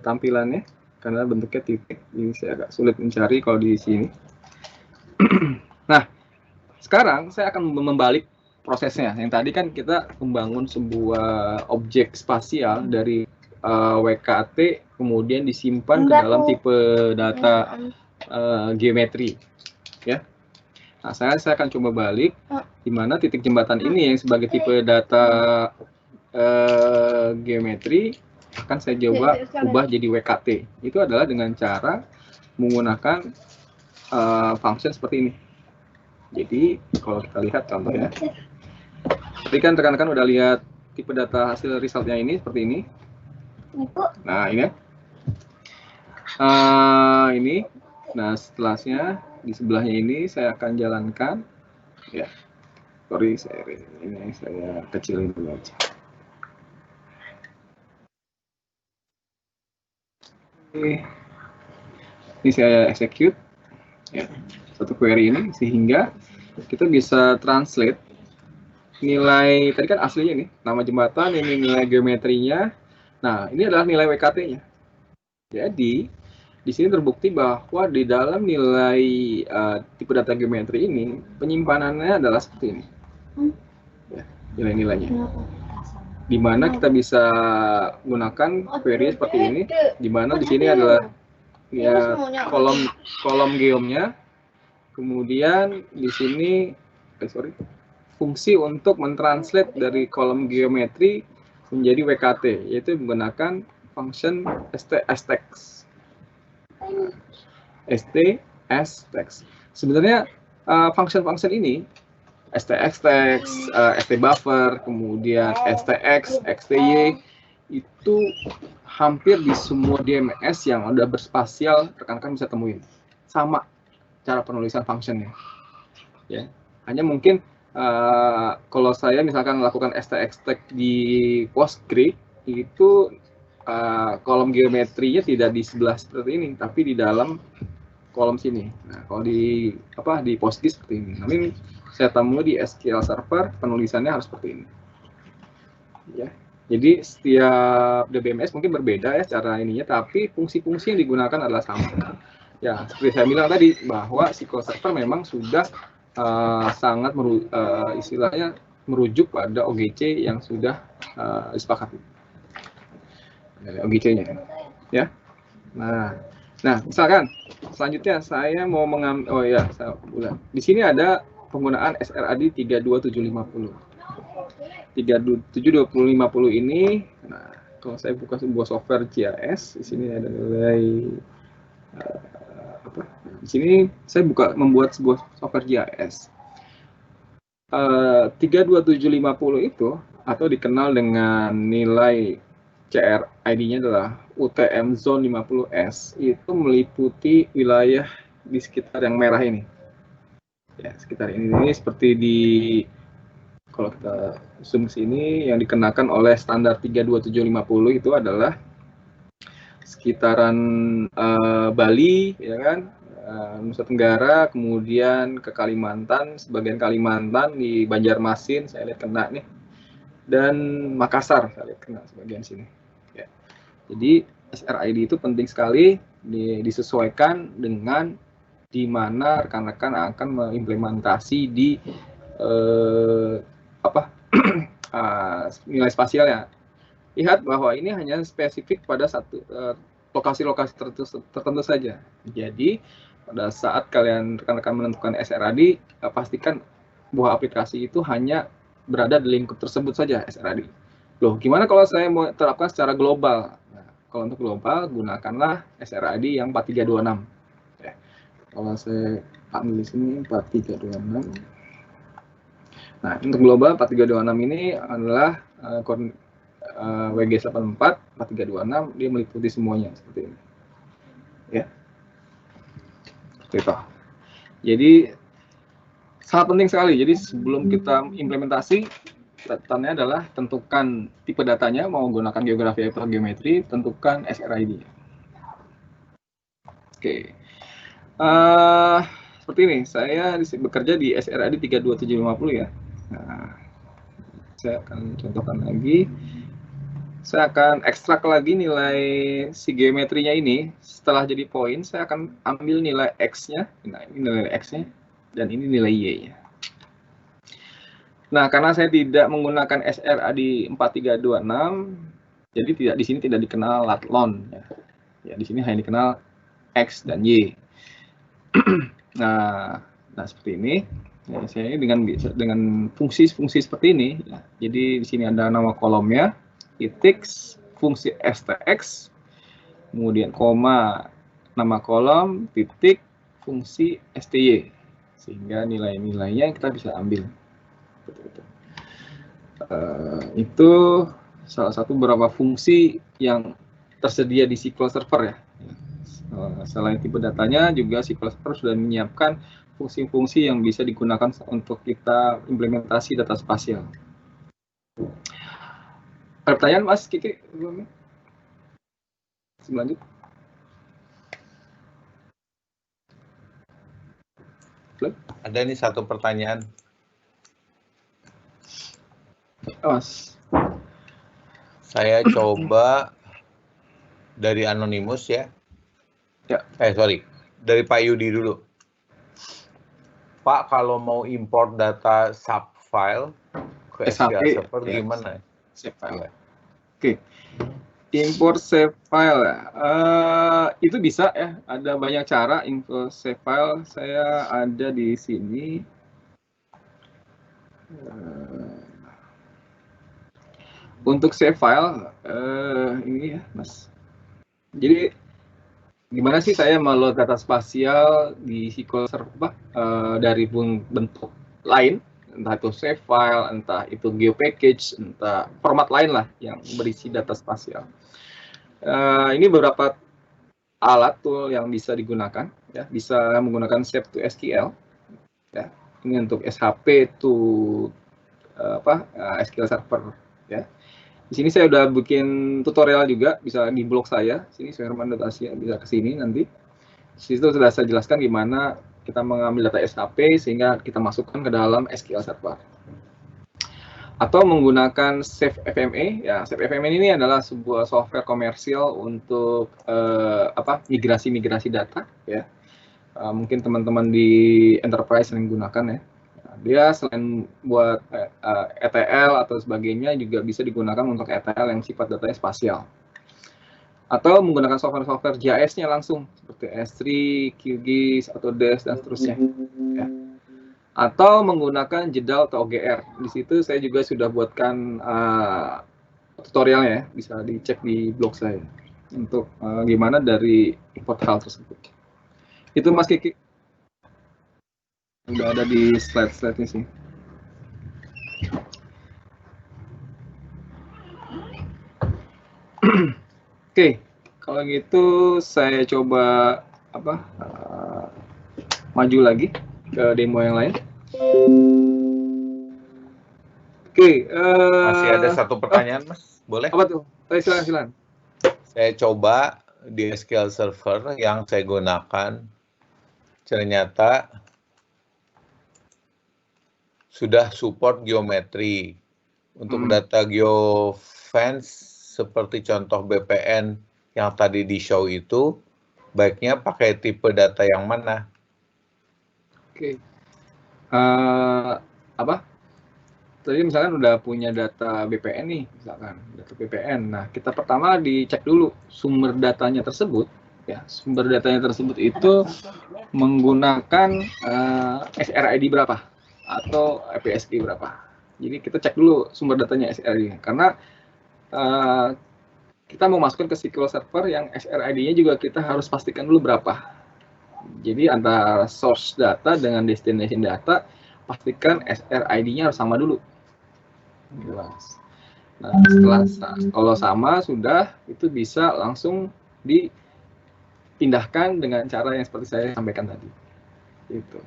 tampilannya, karena bentuknya titik, ini saya agak sulit mencari kalau di sini. Nah, sekarang saya akan membalik prosesnya. Yang tadi kan kita membangun sebuah objek spasial dari WKT, kemudian disimpan ke dalam tipe data geometri, ya. Nah, saya akan coba balik, di mana titik jembatan ini yang sebagai tipe data geometri akan saya coba ubah jadi WKT. Itu adalah dengan cara menggunakan function seperti ini. Jadi kalau kita lihat contohnya, tadi kan rekan-rekan udah lihat tipe data hasil resultnya ini seperti ini. Nah ini, nah setelahnya di sebelahnya ini saya akan jalankan, ya. Sorry, ini saya kecilin dulu aja. Ini saya execute, ya, satu query ini sehingga kita bisa translate nilai tadi kan aslinya nih, nama jembatan, ini nilai geometrinya. Nah, ini adalah nilai WKT-nya. Jadi di sini terbukti bahwa di dalam nilai tipe data geometri ini penyimpanannya adalah seperti ini, ya, nilai-nilainya. Di mana kita bisa gunakan query seperti ini, di mana di sini adalah ya kolom geomnya, kemudian di sini fungsi untuk mentranslate dari kolom geometri menjadi WKT, yaitu menggunakan function sttext. sttext. Sebenarnya function ini stxtext, stbuffer, kemudian stx, xty itu hampir di semua DMS yang udah berspasial rekan-rekan bisa temuin. Sama cara penulisan functionnya. Ya, hanya mungkin kalau saya misalkan melakukan STX di Postgre itu kolom geometrinya tidak di sebelah seperti ini, tapi di dalam kolom sini. Nah, kalau di Postgre seperti ini. Namun saya temui di SQL Server penulisannya harus seperti ini. Ya. Jadi setiap DBMS mungkin berbeda ya cara ininya, tapi fungsi-fungsi yang digunakan adalah sama. Ya, seperti saya bilang tadi bahwa SQL Server memang sudah sangat istilahnya merujuk pada OGC yang sudah disepakati. OGC-nya ya. Nah, misalkan selanjutnya saya mau mengambil di sini ada penggunaan SRAD 32750. 37250 ini, nah kalau saya buka sebuah software GIS, di sini ada nilai di sini saya membuat sebuah software GIS. 32750 itu atau dikenal dengan nilai CR ID-nya adalah UTM Zone 50S, itu meliputi wilayah di sekitar yang merah ini. Ya, sekitar ini seperti di kalau kita zoom sini yang dikenakan oleh standar 32750 itu adalah sekitaran Bali, ya kan, Nusa Tenggara, kemudian ke Kalimantan, sebagian Kalimantan di Banjarmasin saya lihat kena nih, dan Makassar saya lihat kena sebagian sini. Ya. Jadi SRID itu penting sekali disesuaikan dengan di mana rekan-rekan akan mengimplementasi di nilai spasialnya. Lihat bahwa ini hanya spesifik pada satu lokasi-lokasi tertentu saja. Jadi pada saat kalian rekan-rekan menentukan SRAD, pastikan bahwa aplikasi itu hanya berada di lingkup tersebut saja SRAD. Loh, gimana kalau saya mau terapkan secara global? Nah, kalau untuk global gunakanlah SRAD yang 4326. Ya. Kalau saya ambil di sini 4326. Nah, untuk global 4326 ini adalah WG84 4326, dia meliputi semuanya seperti ini. Ya. Seperti itu. Jadi sangat penting sekali. Jadi sebelum kita implementasi, catatannya adalah tentukan tipe datanya, mau menggunakan geografi atau geometri, tentukan SRID. Oke. Seperti ini, saya bekerja di SRID 32750 ya. Nah, saya akan contohkan lagi. Saya akan ekstrak lagi nilai si geometrinya ini. Setelah jadi poin, saya akan ambil nilai X-nya. Nah, ini nilai X-nya. Dan ini nilai Y-nya. Nah, karena saya tidak menggunakan SRAD 4326, jadi di sini tidak dikenal latlon. Ya, di sini hanya dikenal X dan Y. Nah, seperti ini. Ya, saya dengan fungsi-fungsi seperti ini. Ya. Jadi di sini ada nama kolomnya, titik, fungsi STX, kemudian koma, nama kolom, titik, fungsi STY, sehingga nilai-nilainya kita bisa ambil. Itu salah satu beberapa fungsi yang tersedia di SQL Server ya. Selain tipe datanya, juga SQL Server sudah menyiapkan fungsi-fungsi yang bisa digunakan untuk kita implementasi data spasial. Pertanyaan Mas Kiki? Lanjut. Ada nih satu pertanyaan. Mas. Saya coba dari Anonymous ya. Sorry, dari Pak Yudi dulu. Pak, kalau mau import data subfile ke SQL Server gimana? Ya. Oke. Import save file itu bisa ya, ada banyak cara import save file. Saya ada di sini. Untuk save file ini ya, Mas. Jadi gimana sih saya meload data spasial di SQL Server dari bentuk lain, entah itu save file, entah itu geopackage, entah format lain lah yang berisi data spasial. Ini beberapa alat tool yang bisa digunakan, ya, bisa menggunakan Shape to SQL, ya. Ini untuk SHP to SQL Server, ya. Di sini saya udah bikin tutorial juga, bisa di blog saya. Sini Suherman.asia, bisa ke sini nanti. Di situ sudah saya jelaskan gimana kita mengambil data SHP sehingga kita masukkan ke dalam SQL Server. Atau menggunakan Save FME, ya. Save FME ini adalah sebuah software komersial untuk migrasi data, ya. Mungkin teman-teman di enterprise yang menggunakan, ya. Dia selain buat ETL atau sebagainya juga bisa digunakan untuk ETL yang sifat datanya spasial. Atau menggunakan software GIS-nya langsung seperti S3, QGIS atau DES dan seterusnya, ya. Atau menggunakan jedal atau OGR. Di situ saya juga sudah buatkan tutorialnya, ya. Bisa dicek di blog saya untuk gimana dari import hal tersebut. Itu Mas Kiki. Udah ada di slide-slide-nya sih. Oke, kalau gitu saya coba maju lagi ke demo yang lain. Oke, masih ada satu pertanyaan, Mas. Boleh? Apa tuh? Silakan. Saya coba di SQL Server yang saya gunakan, ternyata sudah support geometri. Untuk data geofence seperti contoh BPN yang tadi di show itu, baiknya pakai tipe data yang mana? Oke. Tadi misalkan udah punya data BPN nih, misalkan data BPN. Nah, kita pertama dicek dulu sumber datanya tersebut, ya. Sumber datanya tersebut itu menggunakan SRID berapa atau EPSG berapa. Jadi kita cek dulu sumber datanya SRID, karena kita mau masukkan ke SQL Server yang SRID-nya juga kita harus pastikan dulu berapa. Jadi antara source data dengan destination data, pastikan SRID-nya harus sama dulu. Jelas. Nah, kalau sama sudah, itu bisa langsung dipindahkan dengan cara yang seperti saya sampaikan tadi. Itu.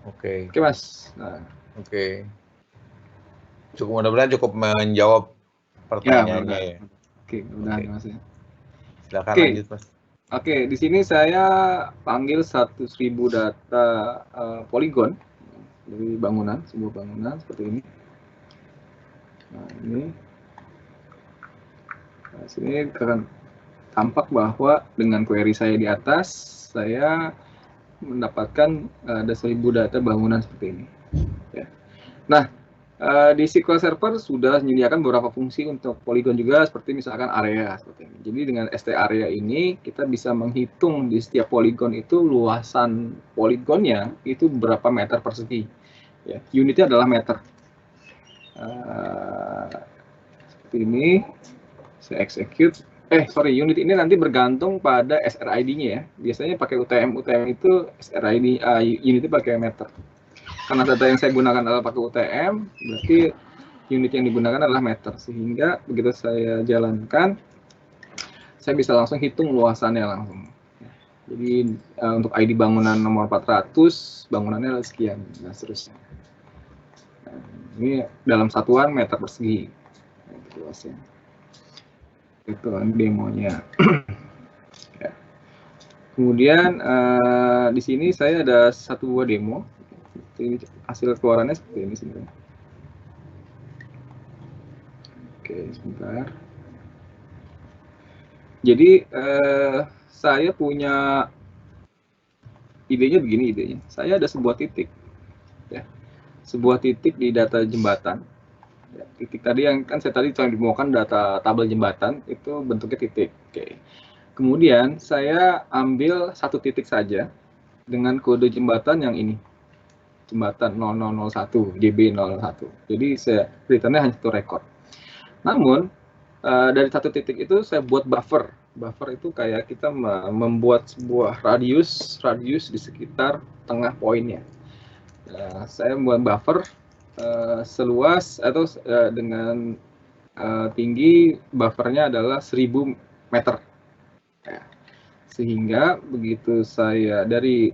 Oke, Mas. Nah. Oke. Mudah-mudahan cukup menjawab pertanyaannya, ya. Oke, mudah-mudahan, Mas. Silakan lanjut, Mas. Oke, di sini saya panggil 100.000 data poligon dari bangunan, sebuah bangunan seperti ini. Nah, ini. Nah, sini akan tampak bahwa dengan query saya di atas, saya mendapatkan ada 1.000 data bangunan seperti ini. Ya. Nah, di SQL Server sudah menyediakan beberapa fungsi untuk poligon juga, seperti misalkan area seperti ini. Jadi dengan ST area ini kita bisa menghitung di setiap poligon itu luasan poligonnya itu berapa meter persegi. Ya, unitnya adalah meter. Seperti ini, saya execute. Unit ini nanti bergantung pada SRID-nya, ya. Biasanya pakai UTM itu SRID unitnya pakai meter. Karena data yang saya gunakan adalah pakai UTM, berarti unit yang digunakan adalah meter. Sehingga begitu saya jalankan, saya bisa langsung hitung luasannya langsung. Jadi untuk ID bangunan nomor 400, bangunannya adalah sekian, dan seterusnya. Nah, ini dalam satuan meter persegi. Itu luasnya. Itu demonya. Ya. Kemudian di sini saya ada satu buah demo. Ini hasil keluarannya seperti ini sebenarnya. Oke, sebentar. Jadi saya punya idenya begini. Saya ada sebuah titik, ya, sebuah titik di data jembatan. Ya, titik tadi yang kan saya tadi cuma dimaukan data tabel jembatan itu bentuknya titik. Oke. Kemudian saya ambil satu titik saja dengan kode jembatan yang ini. Jembatan 0001, JB01. Jadi saya returnnya hanya satu rekod. Namun dari satu titik itu saya buat buffer. Buffer itu kayak kita membuat sebuah radius di sekitar tengah poinnya. Saya membuat buffer seluas atau dengan tinggi buffernya adalah 1000 meter. Sehingga begitu saya dari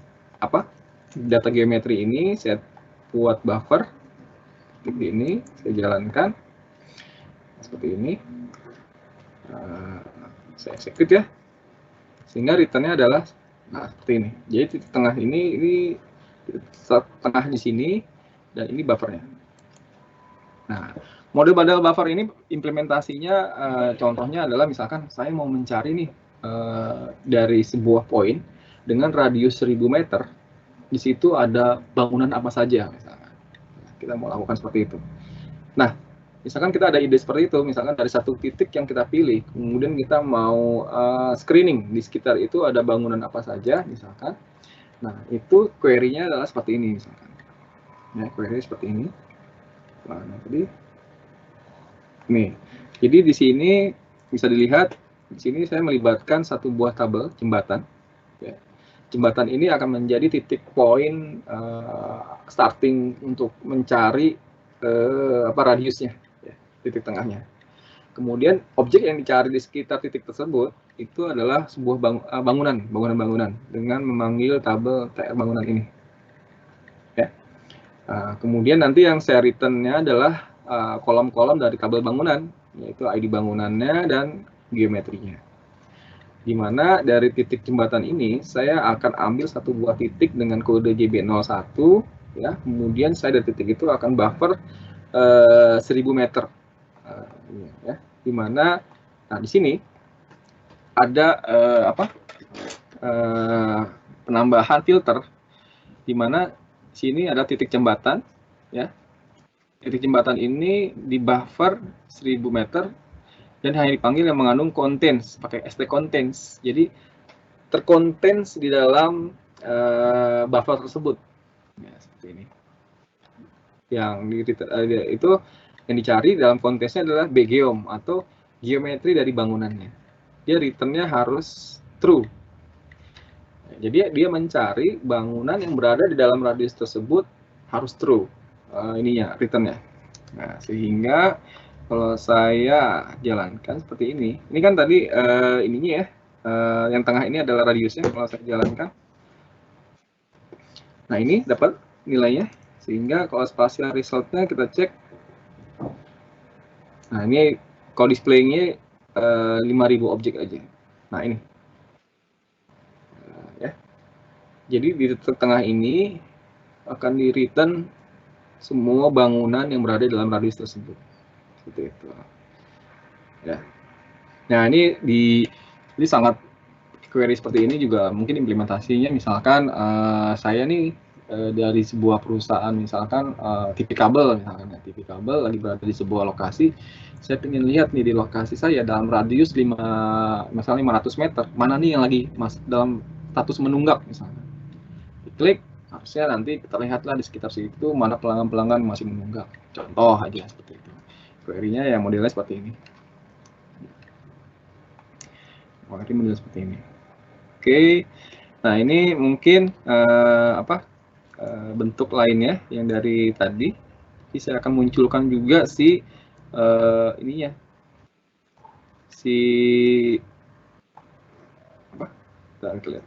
data geometri ini saya buat buffer seperti ini, saya jalankan seperti ini, saya execute ya, sehingga returnnya adalah seperti ini. Jadi titik tengah ini tengah di sini, dan ini buffernya. Nah, model model buffer ini implementasinya contohnya adalah misalkan saya mau mencari nih dari sebuah poin dengan radius 1000 meter, di situ ada bangunan apa saja misalkan. Kita mau lakukan seperti itu. Nah, misalkan kita ada ide seperti itu, misalkan dari satu titik yang kita pilih, kemudian kita mau screening di sekitar itu ada bangunan apa saja misalkan. Nah, itu query-nya adalah seperti ini misalkan. Nah, query seperti ini. Nah, tadi nih. Jadi di sini bisa dilihat, di sini saya melibatkan satu buah tabel jembatan. Ya. Jembatan ini akan menjadi titik poin starting untuk mencari radiusnya, ya, titik tengahnya. Kemudian objek yang dicari di sekitar titik tersebut itu adalah sebuah bangunan dengan memanggil tabel TR bangunan ini. Ya. Kemudian nanti yang saya return-nya adalah kolom-kolom dari tabel bangunan, yaitu ID bangunannya dan geometrinya. Di mana dari titik jembatan ini saya akan ambil satu buah titik dengan kode JB01, ya. Kemudian saya dari titik itu akan buffer 1000 meter, ya. Di mana di sini ada penambahan filter, di mana sini ada titik jembatan, ya. Titik jembatan ini di buffer 1000 meter dan hanya dipanggil yang mengandung contents, pakai st contents. Jadi tercontents di dalam buffer tersebut. Ya, seperti ini. Yang itu yang dicari dalam konteksnya adalah bgeom atau geometri dari bangunannya. Dia returnnya harus true. Jadi dia mencari bangunan yang berada di dalam radius tersebut harus true. Ininya returnnya. Nah, sehingga kalau saya jalankan seperti ini kan tadi ininya ya, yang tengah ini adalah radiusnya. Kalau saya jalankan, nah ini dapat nilainya, sehingga kalau spatial resultnya kita cek, nah ini kalau displaynya 5000 objek aja. Nah ini, ya. Jadi di titik tengah ini akan di return semua bangunan yang berada dalam radius tersebut. Seperti itu. Ya. Nah, ini sangat query seperti ini juga mungkin implementasinya, misalkan saya nih dari sebuah perusahaan, misalkan TV kabel, misalkan ya, TV kabel lagi berada di sebuah lokasi, saya ingin lihat nih di lokasi saya dalam radius misalnya 500 meter, mana nih yang lagi dalam status menunggak misalnya. Diklik, harusnya nanti terlihatlah di sekitar situ mana pelanggan-pelanggan masih menunggak. Contoh aja seperti itu. Query-nya yang modelnya seperti ini. Modelnya seperti ini. Oke. Nah, ini mungkin bentuk lainnya yang dari tadi. Jadi saya akan munculkan juga ininya. Kita lihat.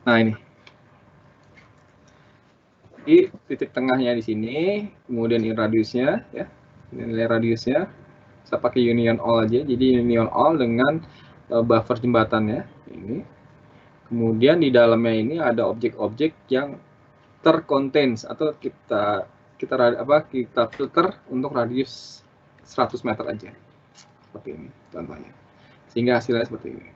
Nah, ini. Di titik tengahnya di sini, kemudian ini radiusnya, ya, ini nilai radiusnya. Saya pakai union all aja, jadi union all dengan buffer jembatannya ini. Kemudian di dalamnya ini ada objek-objek yang tercontains atau kita filter untuk radius 100 meter aja, seperti ini contohnya, sehingga hasilnya seperti ini.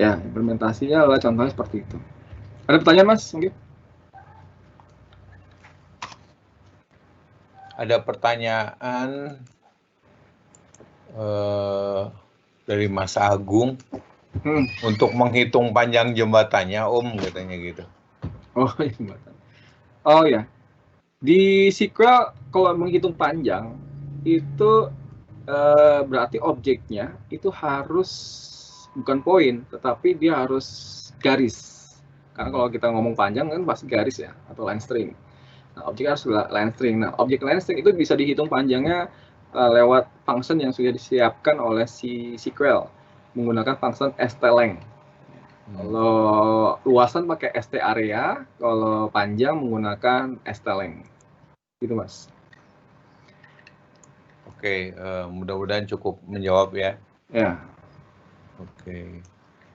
Ya, implementasinya adalah contohnya seperti itu. Ada pertanyaan, Mas? Mungkin? Ada pertanyaan dari Mas Agung. Untuk menghitung panjang jembatannya, Om, katanya gitu. Oh, jembatan. Oh ya, di SQL kalau menghitung panjang itu berarti objeknya itu harus bukan poin, tetapi dia harus garis. Karena kalau kita ngomong panjang kan pasti garis ya, atau line string. Nah, objek harus line string. Nah, objek line string itu bisa dihitung panjangnya lewat function yang sudah disiapkan oleh si SQL menggunakan function strlength. Kalau luasan pakai starea, kalau panjang menggunakan strlength. Gitu, Mas. Oke, mudah-mudahan cukup menjawab ya. Ya. Oke.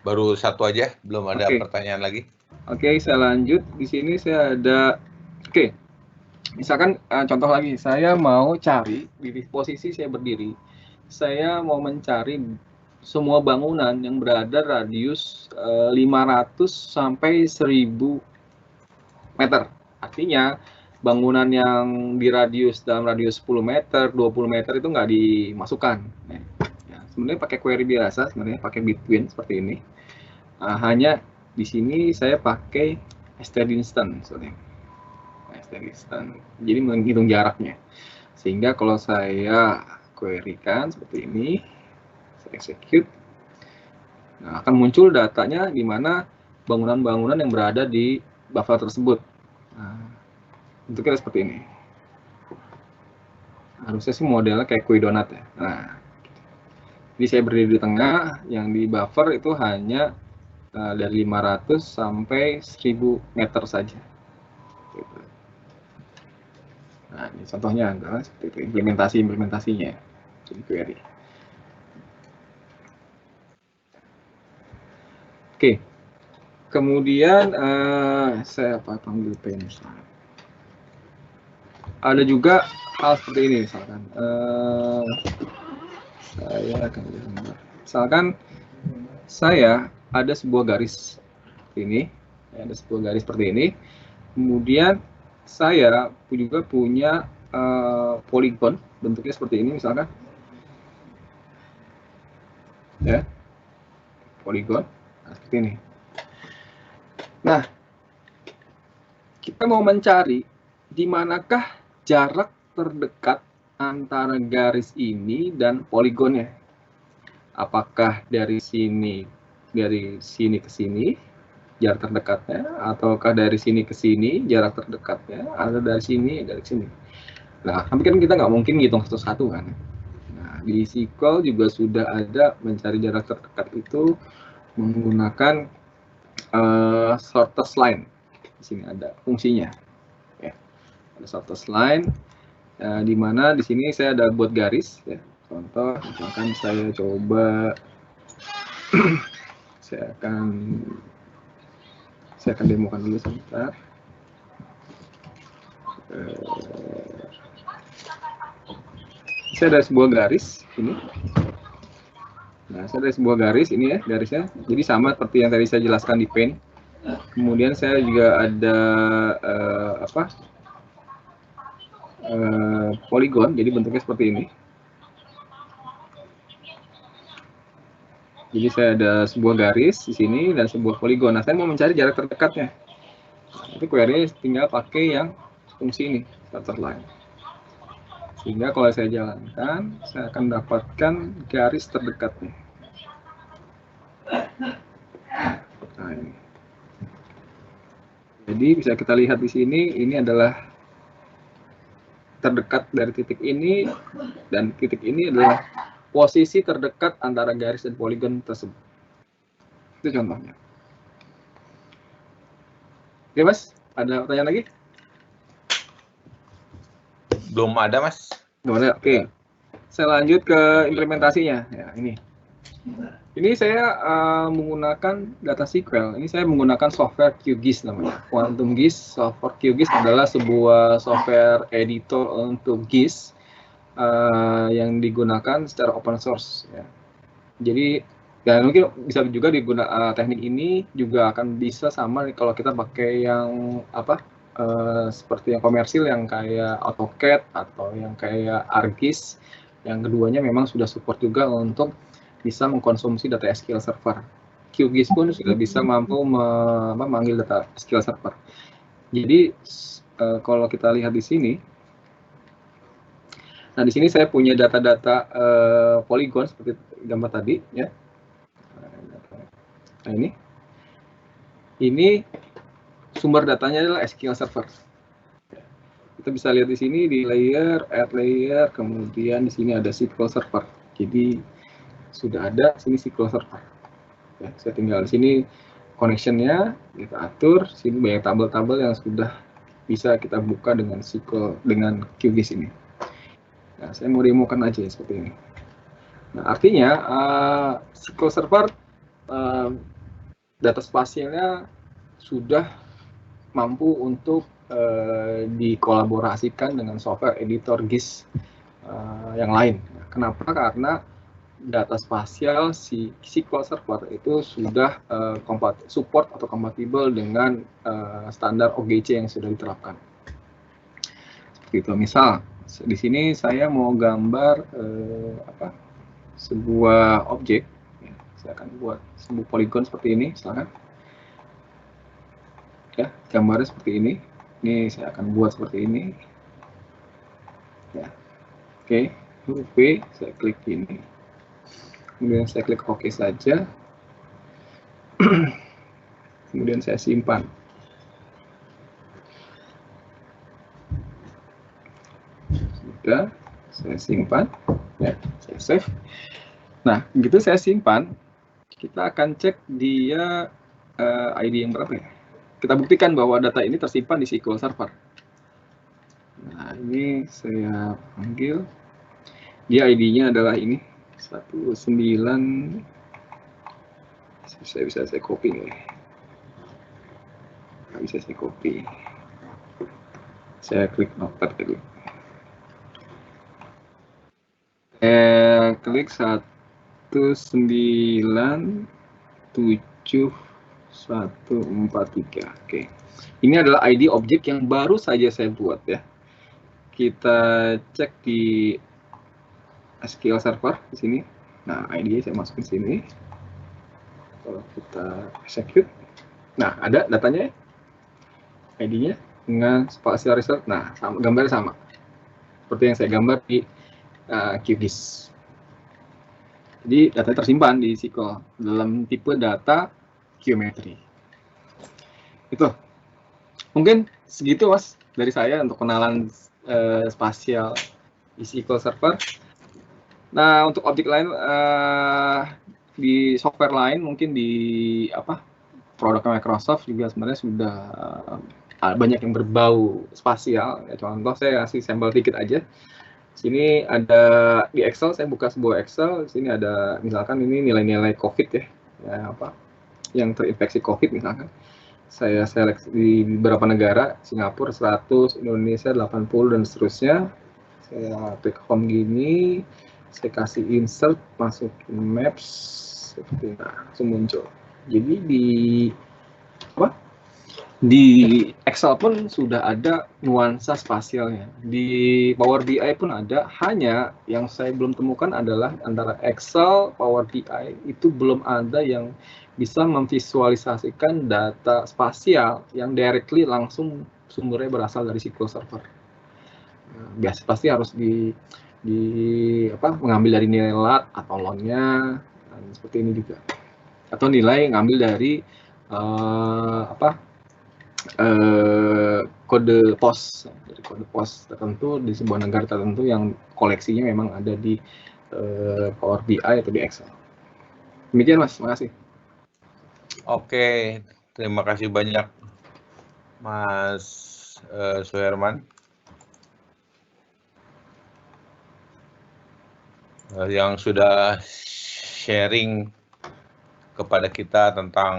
Baru satu aja, belum ada pertanyaan lagi. Oke, saya lanjut. Di sini saya ada, misalkan contoh lagi, saya mau cari di posisi saya berdiri, saya mau mencari semua bangunan yang berada radius 500 sampai 1000 meter. Artinya bangunan yang di dalam radius 10 meter, 20 meter itu nggak dimasukkan. Ya, sebenarnya pakai query biasa, sebenarnya pakai between seperti ini. Hanya di sini saya pakai stdinstance. Jadi menghitung jaraknya, sehingga kalau saya query-kan seperti ini, saya execute, nah akan muncul datanya di mana bangunan-bangunan yang berada di buffer tersebut. Nah, bentuknya seperti ini. Harusnya sih modelnya kayak kue donat ya. Nah, jadi saya berdiri di tengah, yang di buffer itu hanya dari 500 sampai 1000 meter saja. Nah, ini contohnya adalah seperti itu, implementasinya jadi query. Oke, kemudian saya panggil pensil. Ada juga hal seperti ini, misalkan saya akan gambar. Misalkan saya ada sebuah garis seperti ini, ada sebuah garis seperti ini. Kemudian saya juga punya polygon, bentuknya seperti ini misalkan, ya, polygon seperti ini. Nah, kita mau mencari di manakah jarak terdekat antara garis ini dan poligonnya. Apakah dari sini ke sini jarak terdekatnya, ataukah dari sini ke sini jarak terdekatnya, atau dari sini ke sini. Nah, tapi kan kita nggak mungkin ngitung satu-satu kan. Nah, di SQL juga sudah ada mencari jarak terdekat itu menggunakan shortest line. Di sini ada fungsinya. Ya, ada shortest line, di mana di sini saya ada buat garis. Ya. Contoh, misalkan saya coba, saya akan demokan dulu sebentar. Saya ada sebuah garis ini. Nah, saya ada sebuah garis ini ya, garisnya. Jadi sama seperti yang tadi saya jelaskan di Paint. Kemudian saya juga ada polygon, jadi bentuknya seperti ini. Jadi saya ada sebuah garis di sini dan sebuah polygon. Nah, saya mau mencari jarak terdekatnya. Tapi query tinggal pakai yang fungsi ini, starter line. Sehingga kalau saya jalankan, saya akan dapatkan garis terdekatnya. Nah, ini. Jadi bisa kita lihat di sini, ini adalah terdekat dari titik ini, dan titik ini adalah posisi terdekat antara garis dan poligon tersebut. Itu contohnya. Oke, Mas, ada pertanyaan lagi? Belum ada, Mas. Belum ada. Oke. Saya lanjut ke implementasinya. Ya, ini. Ini saya menggunakan data SQL. Ini saya menggunakan software QGIS namanya. Quantum GIS. Software QGIS adalah sebuah software editor untuk GIS yang digunakan secara open source. Ya. Jadi, dan mungkin bisa juga digunakan teknik ini juga akan bisa sama kalau kita pakai yang seperti yang komersil yang kayak AutoCAD atau yang kayak ArcGIS. Yang keduanya memang sudah support juga untuk bisa mengkonsumsi data SQL Server. QGIS pun sudah bisa mampu memanggil data SQL Server. Jadi kalau kita lihat di sini, nah di sini saya punya data-data polygon seperti gambar tadi, ya. Nah ini sumber datanya adalah SQL Server. Kita bisa lihat di sini di layer, add layer, kemudian di sini ada SQL Server. Jadi sudah ada sini SQL Server. Ya, saya tinggal di sini connection-nya kita atur. Sini banyak tabel-tabel yang sudah bisa kita buka dengan SQL dengan QGIS ini. Nah, saya mau demokan aja seperti ini. Nah, artinya SQL Server data spasialnya sudah mampu untuk dikolaborasikan dengan software editor GIS yang lain. Kenapa? Karena data spasial si SQL Server itu sudah support atau kompatibel dengan standar OGC yang sudah diterapkan. Seperti itu. Misal di sini saya mau gambar sebuah objek. Saya akan buat sebuah poligon seperti ini, misalkan. Ya, gambarnya seperti ini. Ini saya akan buat seperti ini. Ya. Oke, huruf V, saya klik ini. Kemudian saya klik OK saja. Kemudian saya simpan. Sudah, saya simpan. Ya, saya save. Nah, begitu saya simpan, kita akan cek dia ID yang berapa ya. Kita buktikan bahwa data ini tersimpan di SQL Server. Nah, ini saya panggil. Dia ID-nya adalah ini 19. Bisa saya copy nih. Nggak bisa saya copy. Saya klik notepad dulu. Klik 197143. Oke. Ini adalah ID objek yang baru saja saya buat ya. Kita cek di SQL Server di sini. Nah, ID-nya saya masukin sini. Kalau kita execute, nah ada datanya, ID-nya dengan spatial result. Nah, sama, gambarnya sama seperti yang saya gambar di QGIS. Jadi data tersimpan di SQL dalam tipe data geometri. Itu mungkin segitu Mas dari saya untuk kenalan spasial di SQL Server. Nah, untuk objek lain di software lain mungkin di produk Microsoft juga sebenarnya sudah banyak yang berbau spasial. Ya, contoh saya kasih sampel dikit aja. Sini ada di Excel, saya buka sebuah Excel. Sini ada misalkan ini nilai-nilai COVID ya, yang terinfeksi COVID misalkan. Saya seleksi di beberapa negara, Singapura 100, Indonesia 80 dan seterusnya. Saya klik home gini, saya kasih insert, masukin maps, seperti langsung muncul. Jadi di Excel pun sudah ada nuansa spasialnya. Di Power BI pun ada, hanya yang saya belum temukan adalah antara Excel, Power BI itu belum ada yang bisa memvisualisasikan data spasial yang directly langsung sumbernya berasal dari SQL Server. Biasa pasti harus mengambil dari nilai lat atau lon-nya, seperti ini juga. Atau nilai ngambil dari kode pos, dari kode pos tertentu di sebuah negara tertentu yang koleksinya memang ada di Power BI atau di Excel. Demikian Mas, terima kasih. Oke, terima kasih banyak Mas Suherman yang sudah sharing kepada kita tentang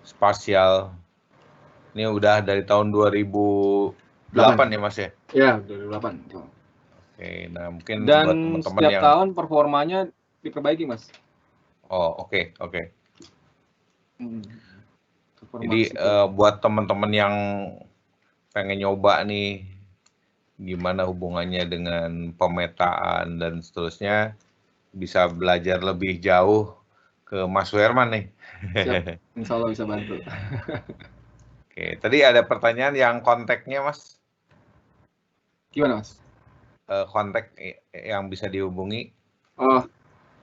spasial. Ini udah dari tahun 2008 ya Mas ya? Ya, 2008. Oke, nah mungkin dan buat teman-teman setiap yang tahun performanya diperbaiki Mas. Oh, oke. Jadi buat teman-teman yang pengen nyoba nih gimana hubungannya dengan pemetaan dan seterusnya, bisa belajar lebih jauh ke Mas Suherman nih. Siap, insya Allah bisa bantu. Oke, tadi ada pertanyaan yang kontaknya Mas. Gimana Mas? Kontak yang bisa dihubungi. Oh,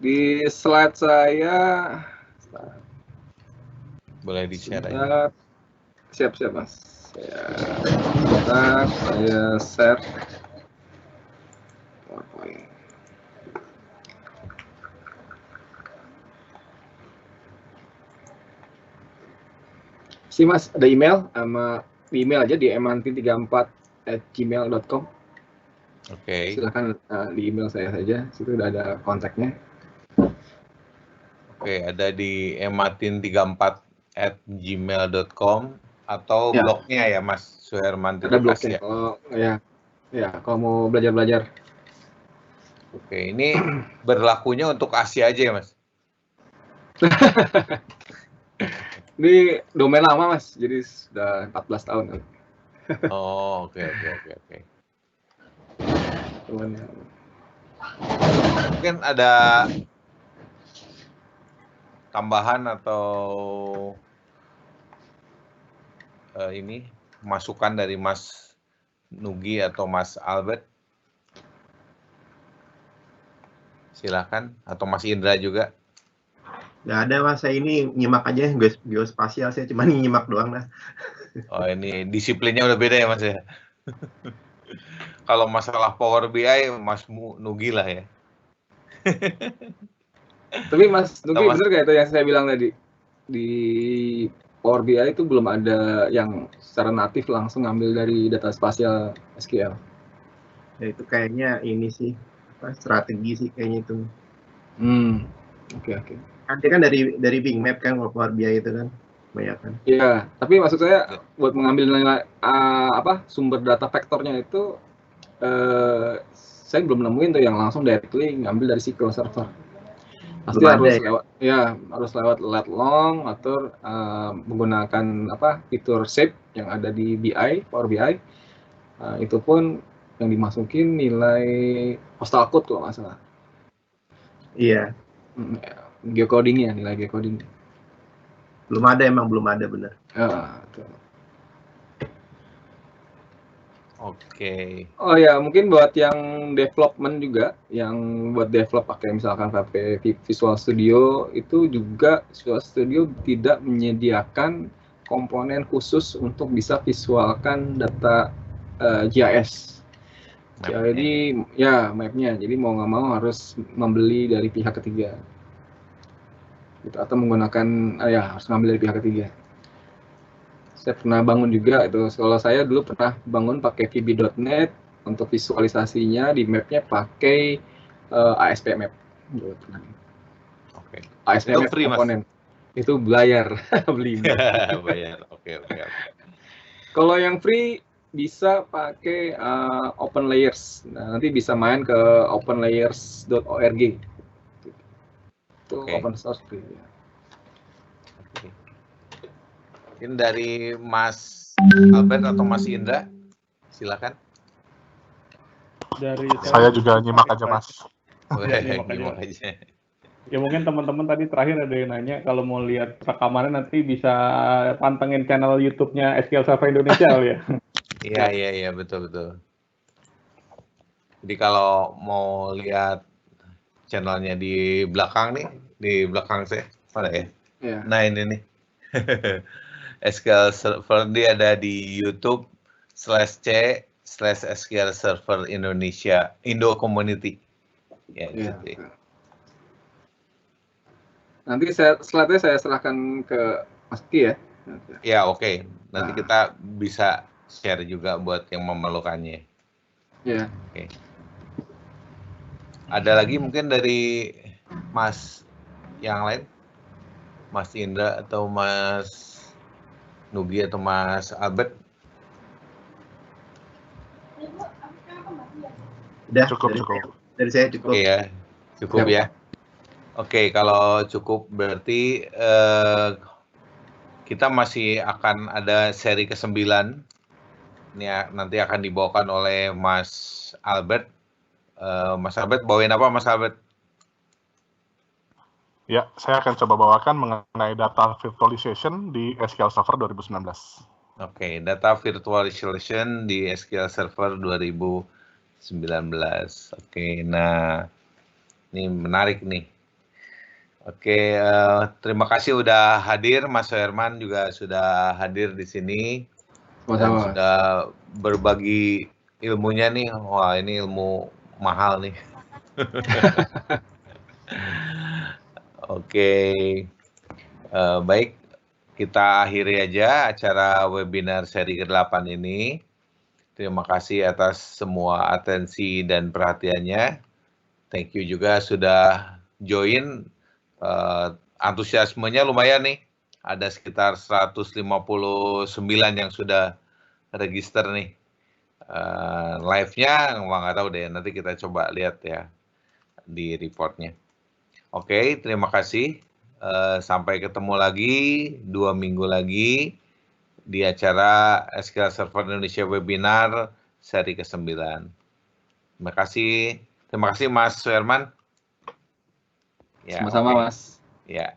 di slide saya Boleh di-share aja. Siap, Mas. Saya share PowerPoint. Mas, ada email sama email aja di emantin34@gmail.com. Oke. Silakan di email saya saja, situ udah ada kontaknya. Oke, ada di emantin34@gmail.com atau Ya. blognya ya Mas Suherman Ada blognya. ya? Kalau kalau mau belajar. Oke, ini berlakunya untuk Asia aja ya Mas? Ini domain lama Mas, jadi sudah 14 tahun. Oh, oke. Mungkin ada tambahan atau ini masukan dari Mas Nugi atau Mas Albert? Silakan, atau Mas Indra juga. Nggak ada Mas, saya ini nyimak aja geospasial, saya cuma nyimak doang lah. Oh, ini disiplinnya udah beda ya Mas ya? Kalau masalah Power BI, Mas Nugi lah ya. Tapi Mas Nugi bener nggak itu yang saya bilang tadi? Di Power BI itu belum ada yang secara natif langsung ngambil dari data spasial SQL. Ya, itu kayaknya ini sih, strategi sih kayaknya itu. Oke. Ada kan dari Big Map kan kalau Power BI itu kan, banyak kan. Iya, tapi maksud saya buat mengambil nilai sumber data vektornya itu saya belum nemuin tuh yang langsung directly ngambil dari SQL Server. Pasti harus lewat let long atau menggunakan fitur shape yang ada di BI, Power BI. Itu pun yang dimasukin nilai postal code kalau nggak salah. Iya. Geocodingnya, nilai geocoding. Belum ada benar. Oke. Oh ya, mungkin buat yang development juga, yang buat develop pakai misalkan Visual Studio, itu juga Visual Studio tidak menyediakan komponen khusus untuk bisa visualkan data GIS. Jadi mapnya, jadi mau nggak mau harus membeli dari pihak ketiga, gitu, atau menggunakan harus ngambil dari pihak ketiga. Saya pernah bangun juga itu. Kalau saya dulu pernah bangun pakai VB.NET untuk visualisasinya di mapnya pakai ASP Map. Oke. ASP Itu Map free komponen. Mas? Itu bayar, beli. Bayar. Oke. Kalau yang free bisa pakai Open Layers. Nah, nanti bisa main ke openlayers.org. Itu open source free. Oke. Ini dari Mas Albert atau Mas Indra, silakan. Dari saya juga nyimak aja Mas. Nyimak aja. Ya mungkin teman-teman tadi terakhir ada yang nanya kalau mau lihat rekamannya nanti bisa pantengin channel YouTube-nya SQL Server Indonesia ya. Iya betul. Jadi kalau mau lihat channelnya di belakang nih, di belakang saya, mana ya? Yeah. Nah ini nih. SQL Server dia ada di YouTube/C/SQL Server Indonesia Indo Community. Ya, gitu. Nanti slide-nya saya serahkan ke Mas Ki ya. Ya, oke. Nanti kita bisa share juga buat yang memerlukannya. Ya. Oke. Ada lagi mungkin dari Mas yang lain? Mas Indra atau Mas Nugi atau Mas Albert? Udah, cukup. Dari saya cukup. Oke ya, cukup ya. Oke, kalau cukup berarti kita masih akan ada seri ke-9. Ini nanti akan dibawakan oleh Mas Albert. Mas Albert bawain apa Mas Albert? Ya, saya akan coba bawakan mengenai data virtualization di SQL Server 2019. Oke, data virtualization di SQL Server 2019. Oke, nah ini menarik nih. Oke, terima kasih udah hadir, Mas Soerman juga sudah hadir di sini dan Sama-sama. sudah berbagi ilmunya nih. Wah, ini ilmu mahal nih. Oke, baik, kita akhiri aja acara webinar seri ke-8 ini. Terima kasih atas semua atensi dan perhatiannya. Thank you juga sudah join. Antusiasmenya lumayan nih. Ada sekitar 159 yang sudah register nih. Live-nya nggak tahu deh, nanti kita coba lihat ya di reportnya. Oke, terima kasih. Sampai ketemu lagi 2 minggu lagi di acara SQL Server Indonesia Webinar seri ke-9. Terima kasih. Terima kasih Mas Suherman. Ya, sama-sama, okay. Mas. Ya,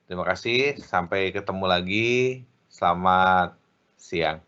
terima kasih. Sampai ketemu lagi. Selamat siang.